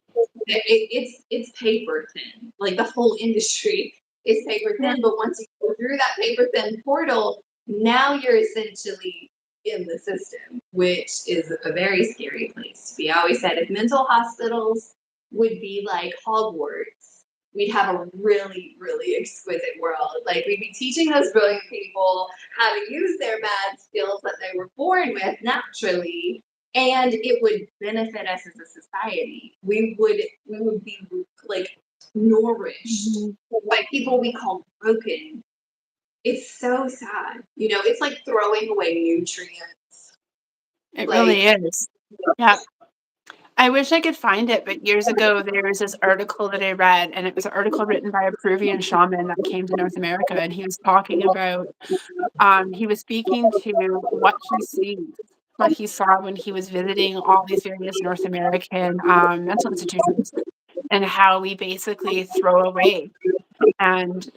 it's paper thin. Like the whole industry is paper Yeah. thin. But once you go through that paper thin portal, now you're essentially in the system, which is a very scary place to be. I always said if mental hospitals would be like Hogwarts, we'd have a really, really exquisite world. Like we'd be teaching those brilliant people how to use their mad skills that they were born with naturally, and it would benefit us as a society. We would be like nourished by people we call broken. It's so sad. It's like throwing away nutrients. It Like, really is. Yeah. I wish I could find it, but years ago there was this article that I read, and it was an article written by a Peruvian shaman that came to North America, and he was talking about, he was speaking to what he sees, what he saw when he was visiting all these various North American mental institutions, and how we basically throw away and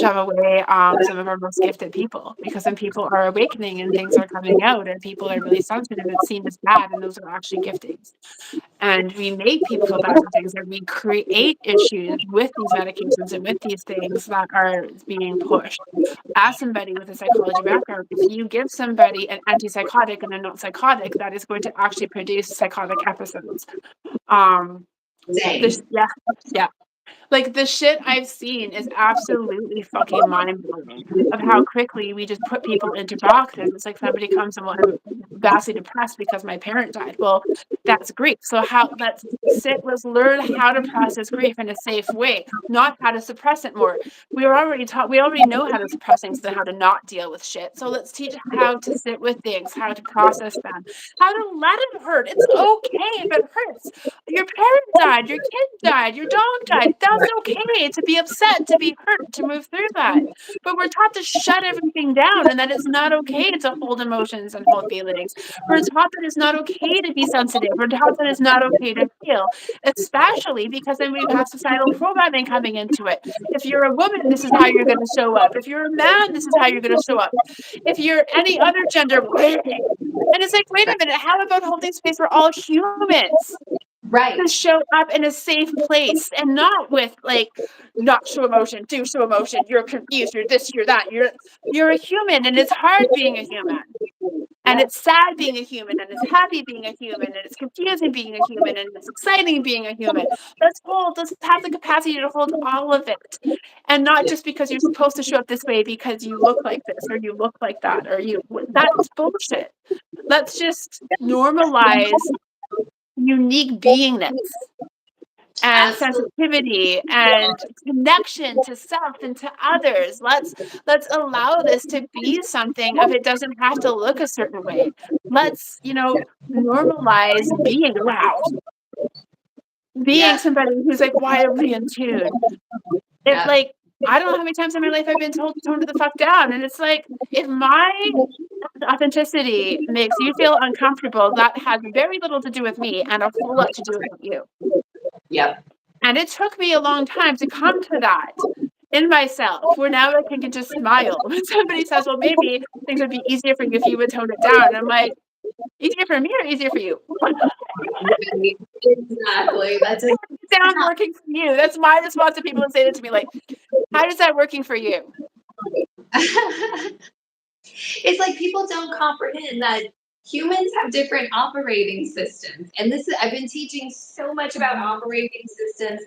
shove away some of our most gifted people, because when people are awakening and things are coming out and people are really sensitive, it's seen as bad, and those are actually giftings. And we make people feel bad for things, and we create issues with these medications and with these things that are being pushed. As somebody with a psychology background, if you give somebody an antipsychotic and a not psychotic, that is going to actually produce psychotic episodes. This, dang. yeah, yeah. Like, the shit I've seen is absolutely fucking mind-blowing of how quickly we just put people into boxes. It's like somebody comes and, "Well, I'm vastly depressed because my parent died." Well, that's grief. So let's learn how to process grief in a safe way, not how to suppress it more. We already know how to suppress things and how to not deal with shit. So let's teach how to sit with things, how to process them, how to let it hurt. It's okay if it hurts. Your parent died, your kid died, your dog died. That's okay to be upset, to be hurt, to move through that. But we're taught to shut everything down, and that it's not okay to hold emotions and hold feelings. We're taught that it's not okay to be sensitive. We're taught that it's not okay to feel, especially because then we have societal programming coming into it. If you're a woman, this is how you're going to show up. If you're a man, this is how you're going to show up. If you're any other gender, and it's like, wait a minute, how about holding space for all humans to Right. show up in a safe place, and not with like, not show emotion, do show emotion, you're confused, you're this, you're that, you're a human, and it's hard being a human, and Yep. it's sad being a human, and it's happy being a human, and it's confusing being a human, and it's exciting being a human. Let's have the capacity to hold all of it, and not just because you're supposed to show up this way because you look like this or you look like that, or that's bullshit. Let's just normalize unique beingness and Absolutely. sensitivity and connection to self and to others. Let's allow this to be something of, it doesn't have to look a certain way. Let's, normalize being Yep. somebody who's like wildly in tune. It, Yep. like, I don't know how many times in my life I've been told to tone the fuck down, and it's like, if my authenticity makes you feel uncomfortable, that has very little to do with me and a whole lot to do with you. Yep. And it took me a long time to come to that in myself, where now I can just smile when somebody says, "Well, maybe things would be easier for you if you would tone it down." And I'm like, easier for me or easier for you? Exactly. That's like Down working for you. That's my response to people that say that to me, like, how is that working for you? it's like people don't comprehend that humans have different operating systems. And I've been teaching so much about operating systems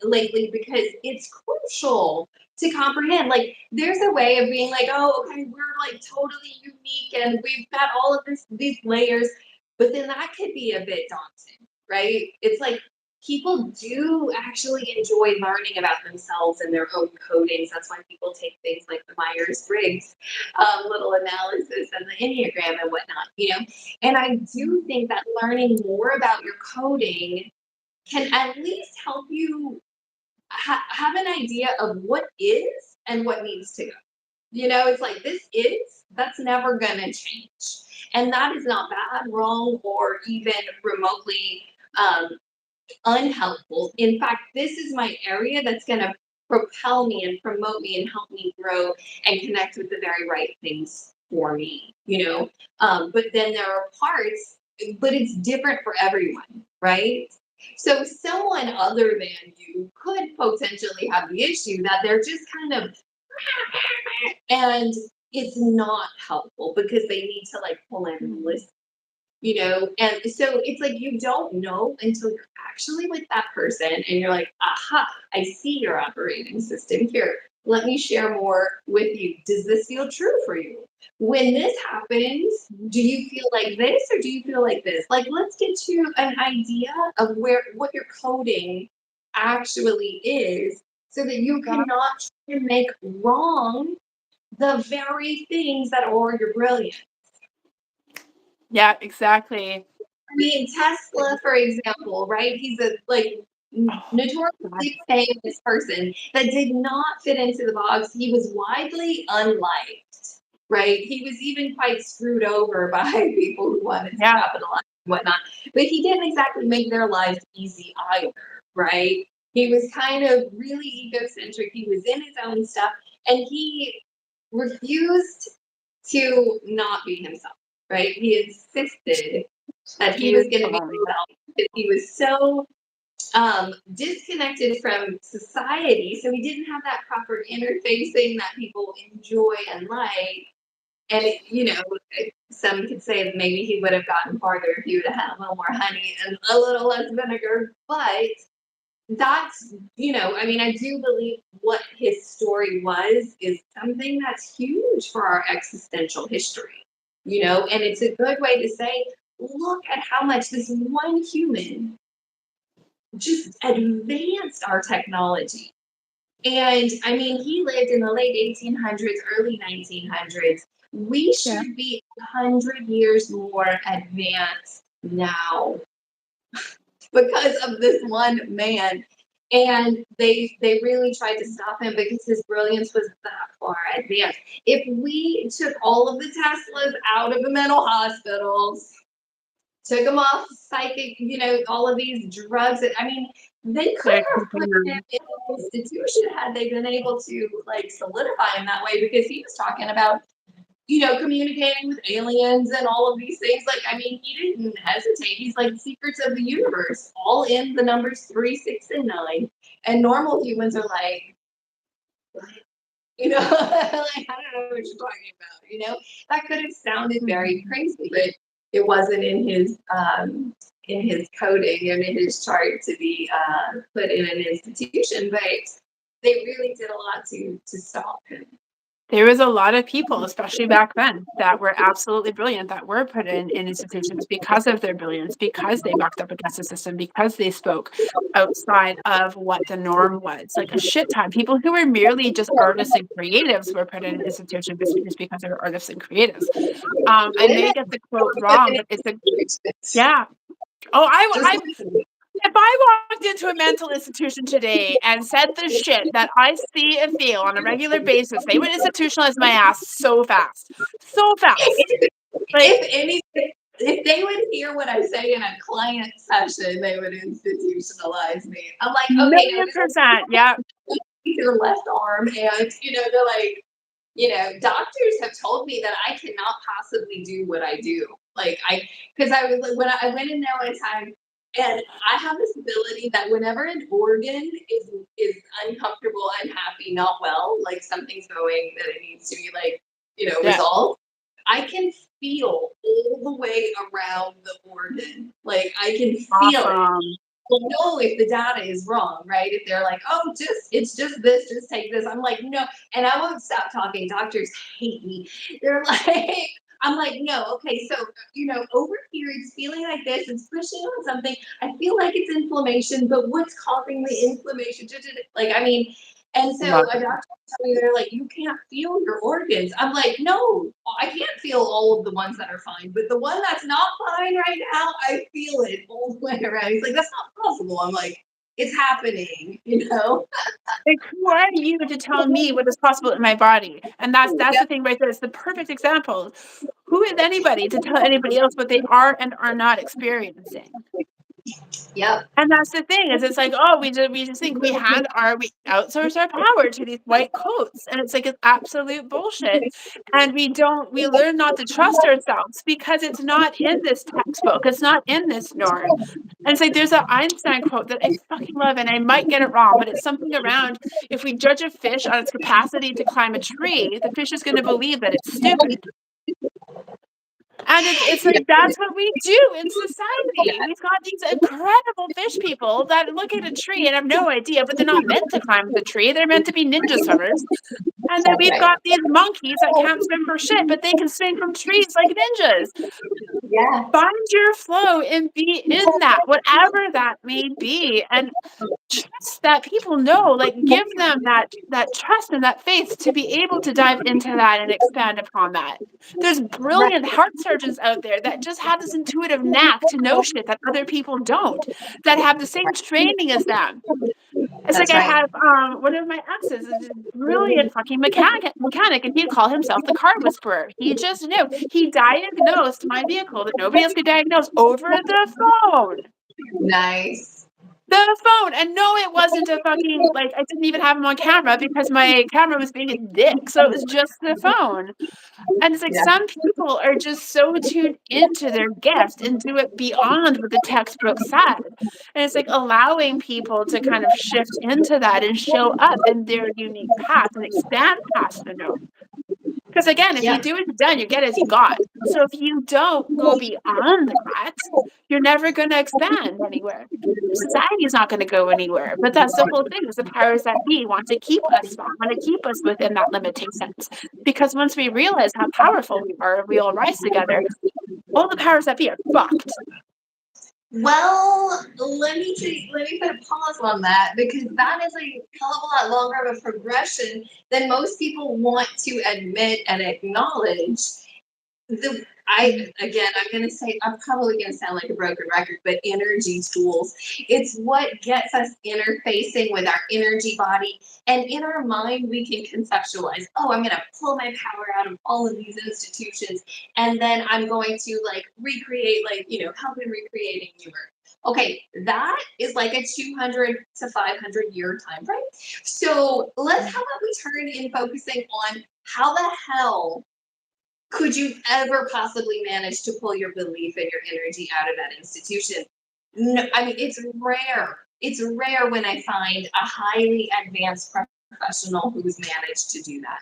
lately because it's crucial to comprehend. Like, there's a way of being like, oh, okay, we're like totally unique and we've got all of these layers, but then that could be a bit daunting, right? It's like people do actually enjoy learning about themselves and their own codings. That's why people take things like the Myers Briggs little analysis and the Enneagram and whatnot. And I do think that learning more about your coding can at least help you have an idea of what is and what needs to go. It's like that's never going to change. And that is not bad, wrong, or even remotely unhelpful. In fact, this is my area that's going to propel me and promote me and help me grow and connect with the very right things for me. But then there are parts, but it's different for everyone, right? So someone other than you could potentially have the issue that they're just kind of, and it's not helpful because they need to like pull in and listen. you know? And so it's like you don't know until you're actually with that person and you're like, aha, I see your operating system here. Let me share more with you. Does this feel true for you? When this happens, do you feel like this or do you feel like this? Like, let's get to an idea of where what your coding actually is so that you cannot try to make wrong the very things that are your brilliance. Yeah, exactly. I mean, Tesla, for example, right? He's a like Oh, God. notoriously famous person that did not fit into the box. He was widely unliked, right? He was even quite screwed over by people who wanted to Yeah. capitalize and whatnot. But he didn't exactly make their lives easy either, right? He was kind of really egocentric. He was in his own stuff, and he refused to not be himself, right? He insisted that he was going to be Beautiful. himself because he was so disconnected from society. So he didn't have that proper interfacing that people enjoy and like. And, some could say that maybe he would have gotten farther if he would have had a little more honey and a little less vinegar. But that's, I mean, I do believe what his story was is something that's huge for our existential history, and it's a good way to say, look at how much this one human just advanced our technology. And I mean, he lived in the late 1800s, early 1900s. We Yeah. should be 100 years more advanced now because of this one man. And they really tried to stop him because his brilliance was that far advanced. If we took all of the Teslas out of the mental hospitals, took them off psychic, all of these drugs. I mean, they could Yeah, have put him in an institution had they been able to like solidify him that way because he was talking about, communicating with aliens and all of these things. Like, I mean, he didn't hesitate. He's like secrets of the universe, all in the numbers 3, 6, and 9. And normal humans are like, what? Like, I don't know what you're talking about. That could have sounded very crazy, but it wasn't in his coding and in his chart to be put in an institution. But they really did a lot to stop him. There was a lot of people, especially back then, that were absolutely brilliant, that were put in institutions because of their brilliance, because they bucked up against the system, because they spoke outside of what the norm was. Like a shit ton. People who were merely just artists and creatives were put in institutions just because they were artists and creatives. I Women may get the quote put wrong, in but it's a institutions. yeah. Oh, Just I if I walked into a mental institution today and said the shit that I see and feel on a regular basis, they would institutionalize my ass so fast. So fast. Like, if anything, if they would hear what I say in a client session, they would institutionalize me. I'm like, okay, now million this percent. Yeah. is your left arm, and they're like, doctors have told me that I cannot possibly do what I do. Like because I was like, when I went in there one time, and I have this ability that whenever an organ is uncomfortable, unhappy, not well, like something's going that it needs to be like, Yeah. resolved, I can feel all the way around the organ. Like I can feel it. Awesome. Well, know if the data is wrong, right? If they're like, oh, it's just this, just take this. I'm like, no, and I won't stop talking. Doctors hate me. They're like, I'm like, no, okay, so over here it's feeling like this, it's pushing on something. I feel like it's inflammation, but what's causing the inflammation? Like, I mean, and so Love a doctor will tell me they're like, you can't feel your organs. I'm like, no, I can't feel all of the ones that are fine, but the one that's not fine right now, I feel it all the way around. He's like, that's not possible. I'm like, it's happening. Like, who are you to tell me what is possible in my body? And that's the thing right there. It's the perfect example. Who is anybody to tell anybody else what they are and are not experiencing? Yep. And that's the thing is it's like, oh, we just think we outsource our power to these white coats. And it's like it's absolute bullshit. And we learn not to trust ourselves because it's not in this textbook. It's not in this norm. And it's like there's an Einstein quote that I fucking love, and I might get it wrong, but it's something around if we judge a fish on its capacity to climb a tree, the fish is going to believe that it's stupid. And it's like that's what we do in society. We've got these incredible fish people that look at a tree and have no idea, but they're not meant to climb the tree. They're meant to be ninja swimmers. And then That's we've right. got these monkeys that can't swim for shit, but they can swing from trees like ninjas. Yeah. Find your flow and be in that, whatever that may be. And trust that people know, like give them that trust and that faith to be able to dive into that and expand upon that. There's Right. brilliant heart surgeons out there that just have this intuitive knack to know shit that other people don't, that have the same training as them. It's like That's I right. have one of my exes is a brilliant fucking mechanic, and he'd call himself the car whisperer. He just knew. He diagnosed my vehicle that nobody else could diagnose over the phone. Nice. The phone. And no, it wasn't a fucking like I didn't even have him on camera because my camera was being a dick. So it was just the phone. And it's like Yeah. some people are just so tuned into their gift and do it beyond what the textbook said. And it's like allowing people to kind of shift into that and show up in their unique path and expand past the known. Because again, if Yeah. you do as you done, you get as you got. So if you don't go beyond that, you're never going to expand anywhere. Society is not going to go anywhere. But that's the whole thing is the powers that be want to keep us small, want to keep us within that limitations. Because once we realize how powerful we are, we all rise together, all the powers that be are fucked. Well, let me put a pause on that because that is a hell of a lot longer of a progression than most people want to admit and acknowledge. I'm gonna say I'm probably gonna sound like a broken record, but energy tools. It's what gets us interfacing with our energy body. And in our mind, we can conceptualize, oh, I'm gonna pull my power out of all of these institutions, and then I'm going to like recreate, help in recreating New Earth. Okay, that is like a 200 to 500 year time frame. So how about we turn in focusing on how the hell could you ever possibly manage to pull your belief and your energy out of that institution? No, I mean, it's rare. It's rare when I find a highly advanced professional who's managed to do that.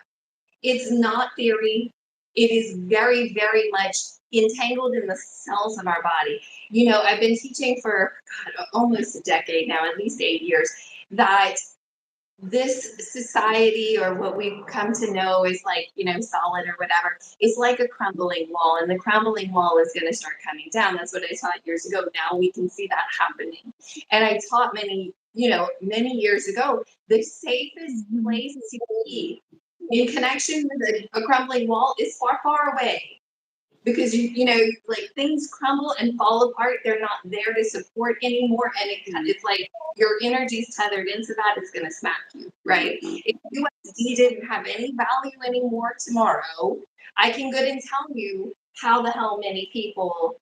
It's not theory. It is very, very much entangled in the cells of our body. I've been teaching for almost a decade now, at least 8 years, that this society or what we've come to know is solid or whatever is like a crumbling wall, and the crumbling wall is going to start coming down. That's what I taught years ago. Now we can see that happening. And I taught many years ago, the safest place to be in connection with a crumbling wall is far, far away. Because things crumble and fall apart, they're not there to support anymore, and it's like your energy's tethered into that, it's going to smack you, right? If USD didn't have any value anymore tomorrow, I can go and tell you how the hell many people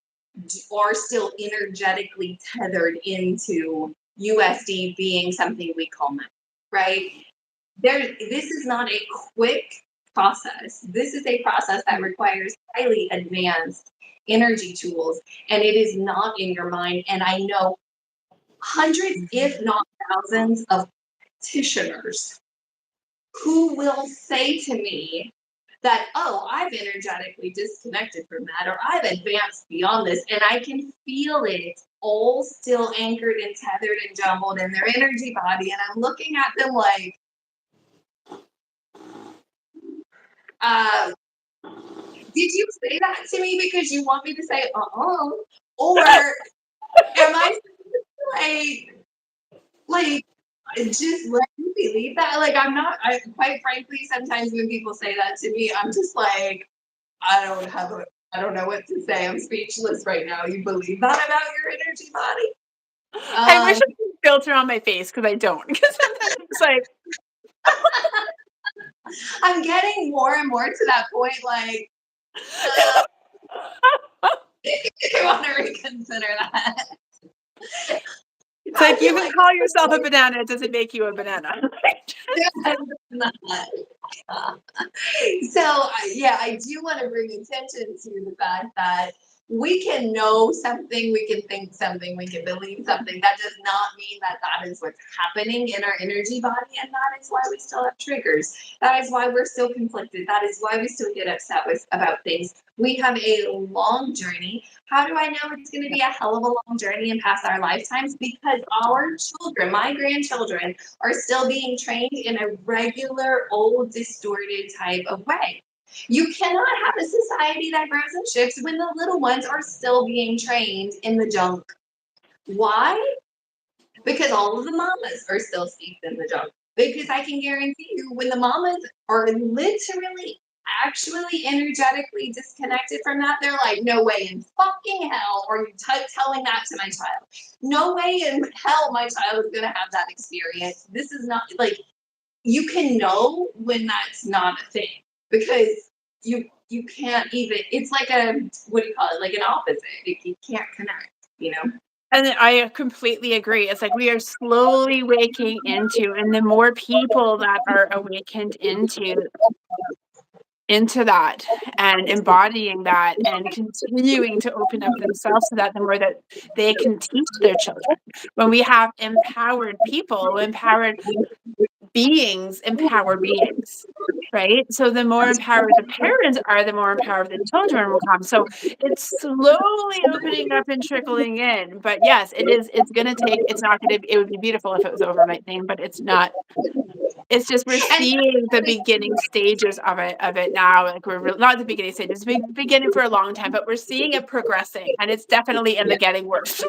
are still energetically tethered into USD being something we call money, right? This is not a quick process. This is a process that requires highly advanced energy tools, and it is not in your mind. And I know hundreds, if not thousands, of practitioners who will say to me that, oh, I've energetically disconnected from that, or I've advanced beyond this, and I can feel it all still anchored and tethered and jumbled in their energy body. And I'm looking at them like, did you say that to me because you want me to say or am I like just let me believe that? Like I'm not. I quite frankly, sometimes when people say that to me, I'm just like, I don't know what to say. I'm speechless right now. You believe that about your energy body? I wish I could filter on my face because I don't. Because sometimes it's like I'm getting more and more to that point. Like, I want to reconsider that. it's like you can call yourself a banana, it doesn't make you a banana. So, yeah, I do want to bring attention to the fact that we can know something, we can think something, we can believe something. That does not mean that that is what's happening in our energy body. And that is why we still have triggers. That is why we're still conflicted. That is why we still get upset about things. We have a long journey. How do I know it's going to be a hell of a long journey and past our lifetimes? Because our children, my grandchildren, are still being trained in a regular, old, distorted type of way. You cannot have a society that grows and shifts when the little ones are still being trained in the junk. Why? Because all of the mamas are still steeped in the junk. Because I can guarantee you, when the mamas are literally, actually, energetically disconnected from that, they're like, no way in fucking hell are you telling that to my child. No way in hell my child is going to have that experience. This is not like, you can know when that's not a thing because you can't even, it's like a, what do you call it, like an opposite. You can't connect, you know. And I completely agree. It's like we are slowly waking into, and the more people that are awakened into that and embodying that and continuing to open up themselves to that, the more that they can teach their children. When we have empowered people, empowered beings, empower beings, right? So the more empowered the parents are, the more empowered the children will come. So it's slowly opening up and trickling in. But yes, it's gonna take, it's not gonna, it would be beautiful if it was overnight thing, but it's not. It's just we're And seeing the beginning stages of it now. Like not the beginning stages, beginning for a long time, but we're seeing it progressing, and it's definitely in the getting worse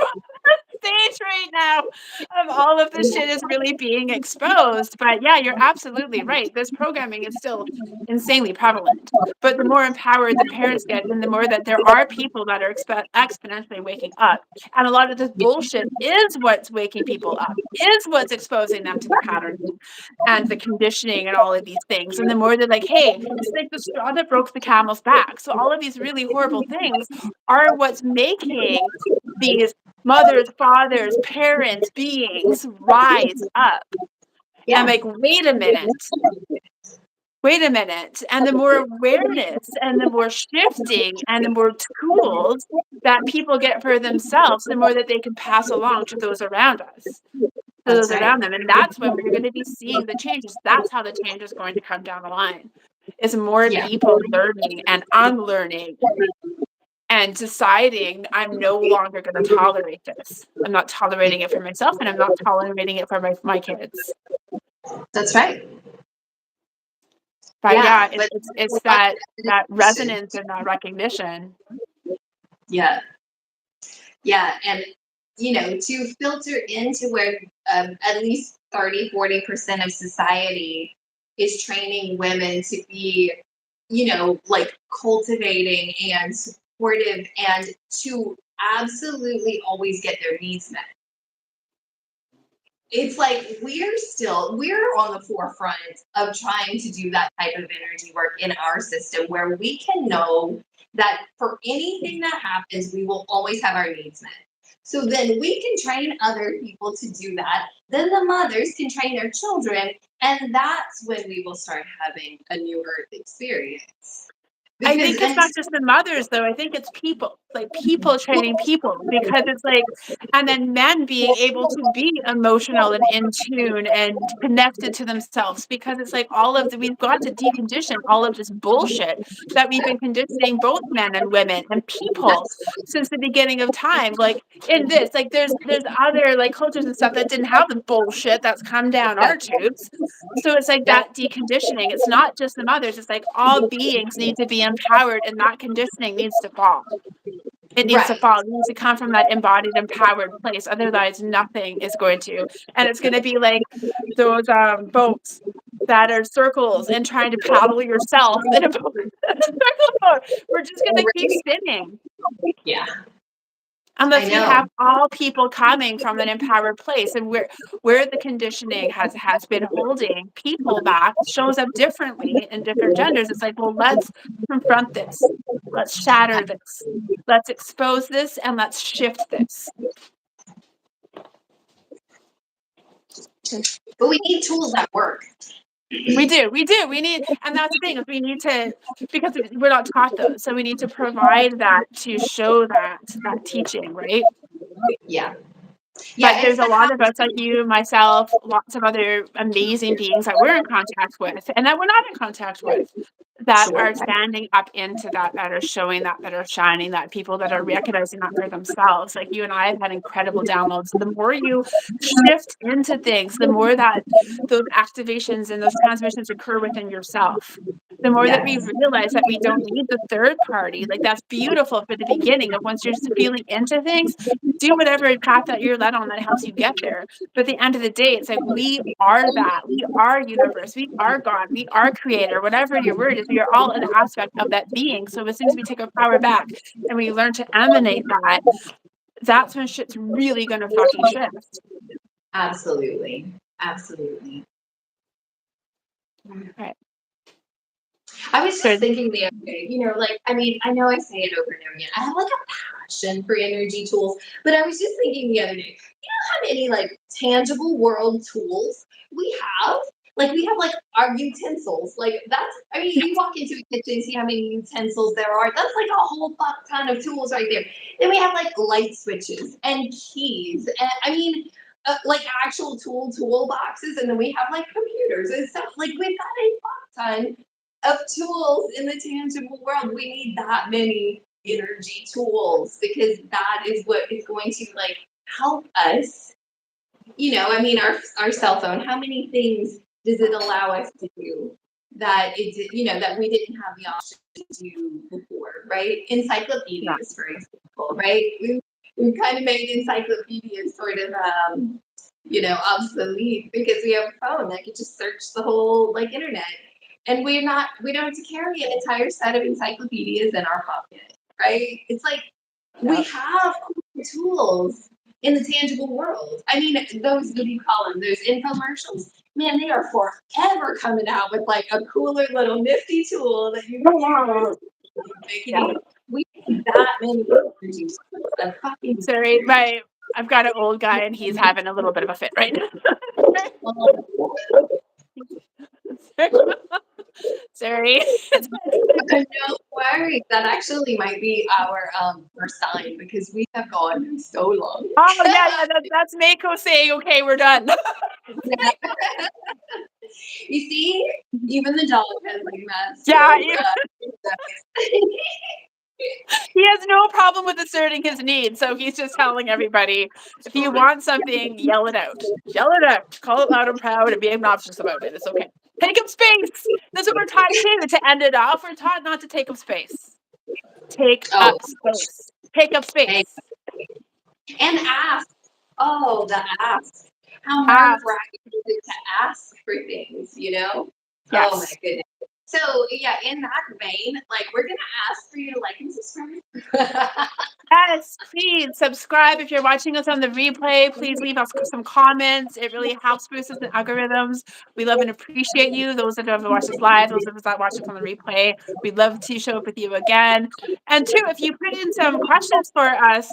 stage right now of all of this shit is really being exposed. But yeah, you're absolutely right. This programming is still insanely prevalent. But the more empowered the parents get, and the more that there are people that are exponentially waking up, and a lot of this bullshit is what's waking people up, is what's exposing them to the patterns and the conditioning and all of these things. And the more they're like, hey, it's like the straw that broke the camel's back. So all of these really horrible things are what's making these mothers, fathers, parents, beings rise up. yeah, And like, wait a minute. And the more awareness and the more shifting and the more tools that people get for themselves, the more that they can pass along to those around us, to that's those right. around them. And that's when we're going to be seeing the changes. That's how the change is going to come down the line, is more Yeah, people learning and unlearning and deciding I'm no longer going to tolerate this. I'm not tolerating it for myself, and I'm not tolerating it for my kids. that's right. But Yeah, yeah, but it's that resonance and that recognition. yeah, yeah, and to filter into where at least 30-40% of society is training women to be, like cultivating and supportive and to absolutely always get their needs met. It's like we're on the forefront of trying to do that type of energy work in our system where we can know that for anything that happens, we will always have our needs met. So then we can train other people to do that. Then the mothers can train their children. And that's when we will start having a new earth experience. I Because think it's not just the mothers, though. I think it's people, like people training people, because it's like, and then men being able to be emotional and in tune and connected to themselves, because it's like we've got to decondition all of this bullshit that we've been conditioning both men and women and people since the beginning of time. Like in this, like there's other like cultures and stuff that didn't have the bullshit that's come down our tubes. So it's like yeah, that deconditioning. It's not just the mothers. It's like all beings need to be empowered, and that conditioning needs to fall. It needs to right. fall. It needs to come from that embodied, empowered place. Otherwise, nothing is going to. And it's going to be like those boats that are circles and trying to paddle yourself in a boat. Circle boat. We're just going to keep Right. spinning. Yeah, I Unless we know. have all people coming from an empowered place, and where the conditioning has been holding people back shows up differently in different genders. It's like, well, let's confront this, let's shatter this, let's expose this, and let's shift this. But we need tools that work. We do. We need, and that's the thing, is we need to, because we're not taught those, so we need to provide that to show that teaching, right? Yeah. But Yeah, it's there's a the lot of us, like you, myself, lots of other amazing beings that we're in contact with and that we're not in contact with, that sure. are standing up into that are showing that are shining, that people that are recognizing that for themselves. Like you and I have had incredible downloads. The more you shift into things, the more that those activations and those transmissions occur within yourself. The more that we Yes. realize that we don't need the third party. Like that's beautiful for the beginning of once you're feeling into things, do whatever path that you're led on that helps you get there. But at the end of the day, it's like we are that. We are universe. We are God. We are creator. Whatever your word is, we are all an aspect of that being. So as soon as we take our power back and we learn to emanate that, that's when shit's really gonna fucking shift. Absolutely. Absolutely. Right. I was just Good. thinking the other day, like, I mean, I know I say it over and over again. I have like a passion for energy tools, but I was just thinking the other day, how many like tangible world tools we have? Like we have like our utensils. Like that's, I mean, you walk into a kitchen, see how many utensils there are. That's like a whole fuck ton of tools right there. Then we have like light switches and keys. And I mean, like actual toolboxes. And then we have like computers and stuff. Like we've got a fuck ton of tools in the tangible world. We need that many energy tools because that is what is going to like help us. I mean, our cell phone, how many things does it allow us to do that that we didn't have the option to do before, right? Encyclopedias, for example, right? We've kind of made encyclopedias sort of obsolete because we have a phone that can just search the whole like internet. And we don't have to carry an entire set of encyclopedias in our pocket, right? It's like we have tools in the tangible world. I mean, those, what do you call them? Those infomercials, man, they are forever coming out with like a cooler little nifty tool that you can use. We need that many energies. Sorry, I've got an old guy and he's having a little bit of a fit right now. Sorry. No worries. That actually might be our sign because we have gone so long. Oh yeah, that's Mako saying, okay, we're done. You see, even the dog has like that. Yeah. He has no problem with asserting his needs, so he's just telling everybody, if you want something, yell it out. Yell it out. Call it loud and proud and be obnoxious about it. It's okay. Take up space. That's what we're taught too, to end it off. We're taught not to take up space. Take up space. Take up space. And ask. Oh, the ask. How nerve-wracking is it to ask for things, Yes. Oh my goodness. So yeah, in that vein, like we're gonna ask for you to like and subscribe. Yes, please subscribe if you're watching us on the replay. Please leave us some comments. It really helps boost us in algorithms. We love and appreciate you. Those that have watched us live, those of us that watch us on the replay, we'd love to show up with you again. And two, if you put in some questions for us,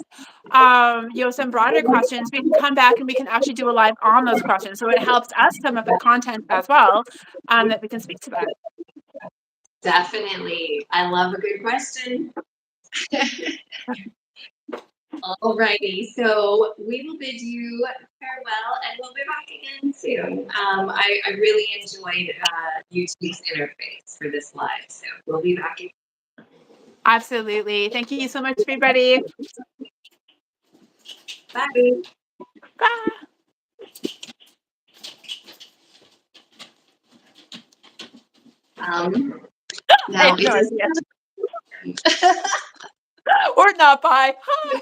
some broader questions, we can come back and we can actually do a live on those questions. So it helps us come up with content as well, that we can speak to that. Definitely. I love a good question. Alrighty, so we will bid you farewell and we'll be back again soon. I really enjoyed YouTube's interface for this live, so we'll be back again. Absolutely. Thank you so much, everybody. Bye. Bye. Now or not. Bye. Hi.